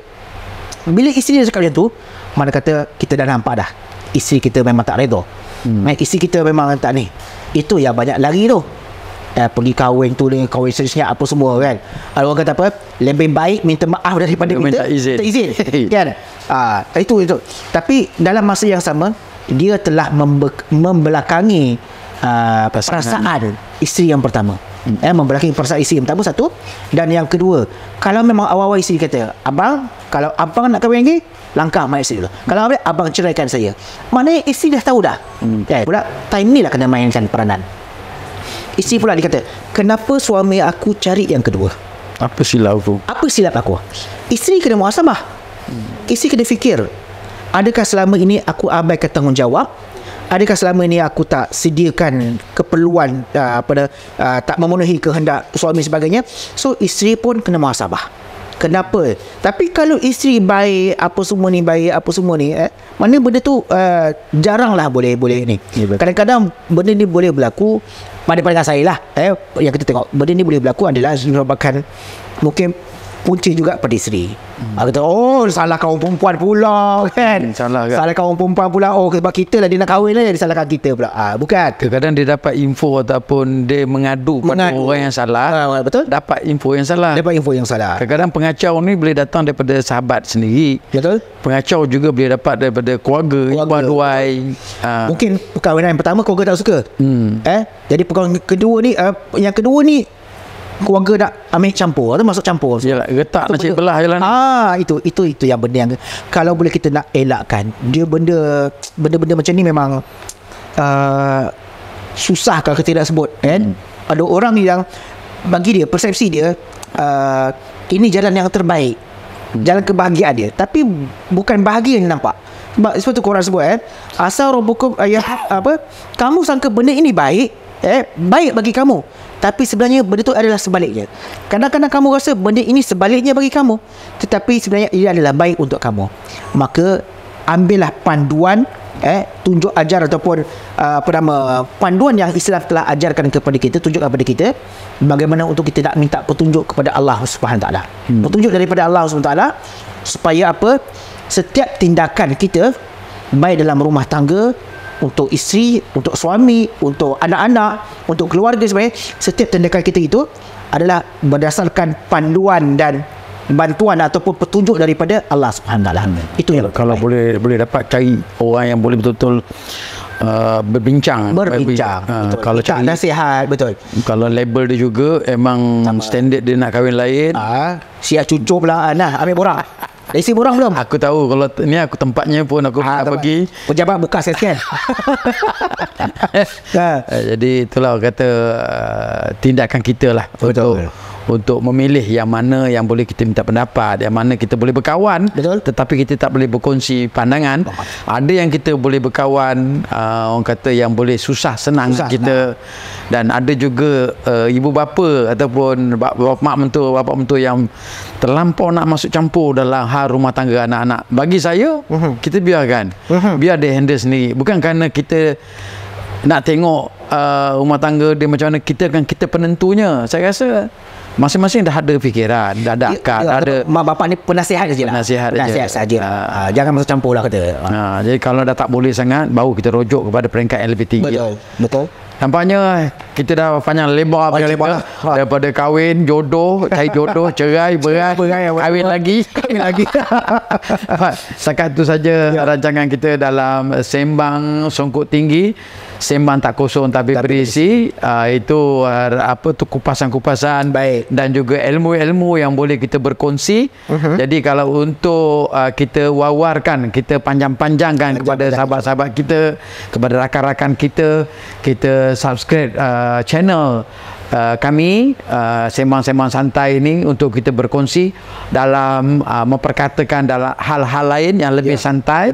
Bila isteri dia cakap macam tu, mana kata kita dah nampak dah isteri kita memang tak redha, isteri kita memang tak ni, itu yang banyak lari tu, pergi kahwin tu dengan kahwin seterusnya apa semua, kan? Orang kata apa, lebih baik minta maaf daripada kita minta izin kan? Itu. Tapi dalam masa yang sama, dia telah membelakangi perasaan isteri yang pertama. Membelakangi perasaan isteri yang pertama, satu. Dan yang kedua, kalau memang awal-awal isteri kata, kalau abang nak kahwin lagi, langkah mayat isteri dulu. Kalau abang ceraikan saya, maknanya isteri dah tahu dah. Pula time ni lah kena mainkan peranan. Isteri pula dia kata, kenapa suami aku cari yang kedua? Apa silap aku? Apa silap aku? Isteri kena muhasabah. Isteri kena fikir, adakah selama ini aku abaikan tanggungjawab? Adakah selama ini aku tak sediakan keperluan tak memenuhi kehendak suami sebagainya? So isteri pun kena muhasabah. Kenapa? Tapi kalau isteri baik, apa semua ni mana benda tu jaranglah boleh ni. Kadang-kadang benda ni boleh berlaku pada pandangan saya lah. Yang kita tengok benda ni boleh berlaku adalah disebabkan mungkin punca juga pada isteri. Kata, oh salah kaum perempuan pula kan. Salah kaum perempuan pula. Oh sebab kita lah dia nak kahwin lah, dia salahkan kita pula. Bukan. Kadang-kadang dia dapat info ataupun dia mengadu pada orang yang salah. Betul. Dapat info yang salah. Kadang-kadang pengacau ni boleh datang daripada sahabat sendiri. Betul. Pengacau juga boleh dapat daripada keluarga. Mungkin perkahwinan yang pertama keluarga tak suka. Jadi perkahwinan kedua ni yang kedua ni keluarga nak ambil campur atau masuk campur. Yalah, retak nak cik belah jalan. Itu yang benda yang kalau boleh kita nak elakkan. Dia benda macam ni memang susah kalau kita tidak sebut kan. Ada orang yang bagi dia persepsi dia ini jalan yang terbaik. Jalan kebahagiaan dia. Tapi bukan bahagia yang nampak. Sebab tu korang sebut asal rabbukum kamu sangka benda ini baik baik bagi kamu, tapi sebenarnya benda itu adalah sebaliknya. Kadang-kadang kamu rasa benda ini sebaliknya bagi kamu, tetapi sebenarnya ia adalah baik untuk kamu. Maka ambillah panduan tunjuk ajar ataupun panduan yang Islam telah ajarkan kepada kita, tunjukkan kepada kita bagaimana untuk kita nak minta petunjuk kepada Allah Subhanahu Taala. Petunjuk daripada Allah Subhanahu Taala supaya apa? Setiap tindakan kita baik dalam rumah tangga, untuk isteri, untuk suami, untuk anak-anak, untuk keluarga sebenarnya, setiap tindakan kita itu adalah berdasarkan panduan dan bantuan ataupun petunjuk daripada Allah Subhanahu Taala. Itu yang kalau boleh dapat cari orang yang boleh betul-betul berbincang. Kalau cari nasihat, betul. Kalau label dia juga emang standard dia nak kahwin lain. Siap cucuk pula ambil borang. Dah isi borang belum? Aku tahu kalau ni aku tempatnya pun aku pergi. Pejabat buka sekian. Jadi itulah kata tindakan kita lah. Betul. Untuk memilih yang mana yang boleh kita minta pendapat, yang mana kita boleh berkawan. Betul. Tetapi kita tak boleh berkongsi pandangan. Ada yang kita boleh berkawan, orang kata yang boleh susah senang kita. Dan ada juga ibu bapa ataupun mak mentua, bapa mentua yang terlampau nak masuk campur dalam hal rumah tangga anak-anak. Bagi saya, kita biarkan. Biar dia handle sendiri. Bukan kerana kita nak tengok rumah tangga dia macam mana, kita penentunya. Saya rasa masing-masing dah ada fikiran, dah ada akal, ada mak bapak ni penasihat saja lah. Nasihat saja. Jangan masuk campur lah kata. Jadi kalau dah tak boleh sangat, baru kita rujuk kepada peringkat yang lebih tinggi. Betul. Nampaknya kita dah panjang lebar lah. Daripada kahwin, jodoh, cari jodoh, cerai, berai, kahwin lagi. Setakat itu saja rancangan kita dalam Sembang Songkok Tinggi. Sembang tak kosong tapi berisi. Itu kupasan-kupasan dan juga ilmu-ilmu yang boleh kita berkongsi. Jadi kalau untuk kita wawarkan, kita panjang-panjangkan kepada sahabat-sahabat kita, kepada rakan-rakan kita subscribe channel kami Sembang-Sembang Santai ini untuk kita berkongsi dalam memperkatakan dalam hal-hal lain yang lebih santai,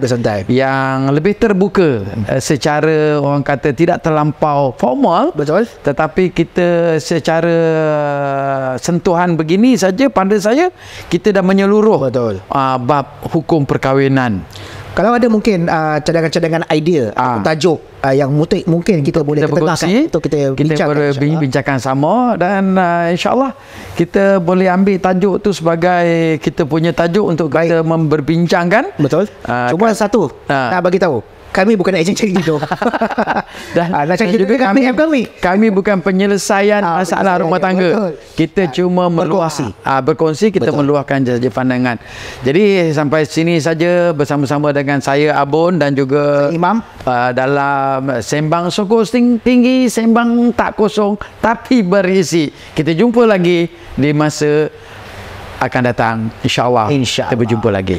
yang lebih terbuka, secara orang kata tidak terlampau formal. Betul. Tetapi kita secara sentuhan begini saja, pada saya kita dah menyeluruh. Betul. Bab hukum perkahwinan. Kalau ada mungkin cadangan-cadangan idea, tajuk yang mungkin kita boleh ketengahkan untuk kita bincangkan sama, dan insyaAllah kita boleh ambil tajuk tu sebagai kita punya tajuk untuk kita berbincangkan. Betul. Cuma satu nak bagi tahu, kami bukan ejen cari jodoh. Dan nak cari jodoh kami bukan penyelesaian masalah rumah tangga. Kita cuma berkongsi, kita meluahkan saja pandangan. Jadi sampai sini saja bersama-sama dengan saya Abon dan juga Imam dalam Sembang Songkok Tinggi, Sembang tak kosong tapi berisi. Kita jumpa lagi di masa akan datang, insya-Allah. Kita berjumpa lagi.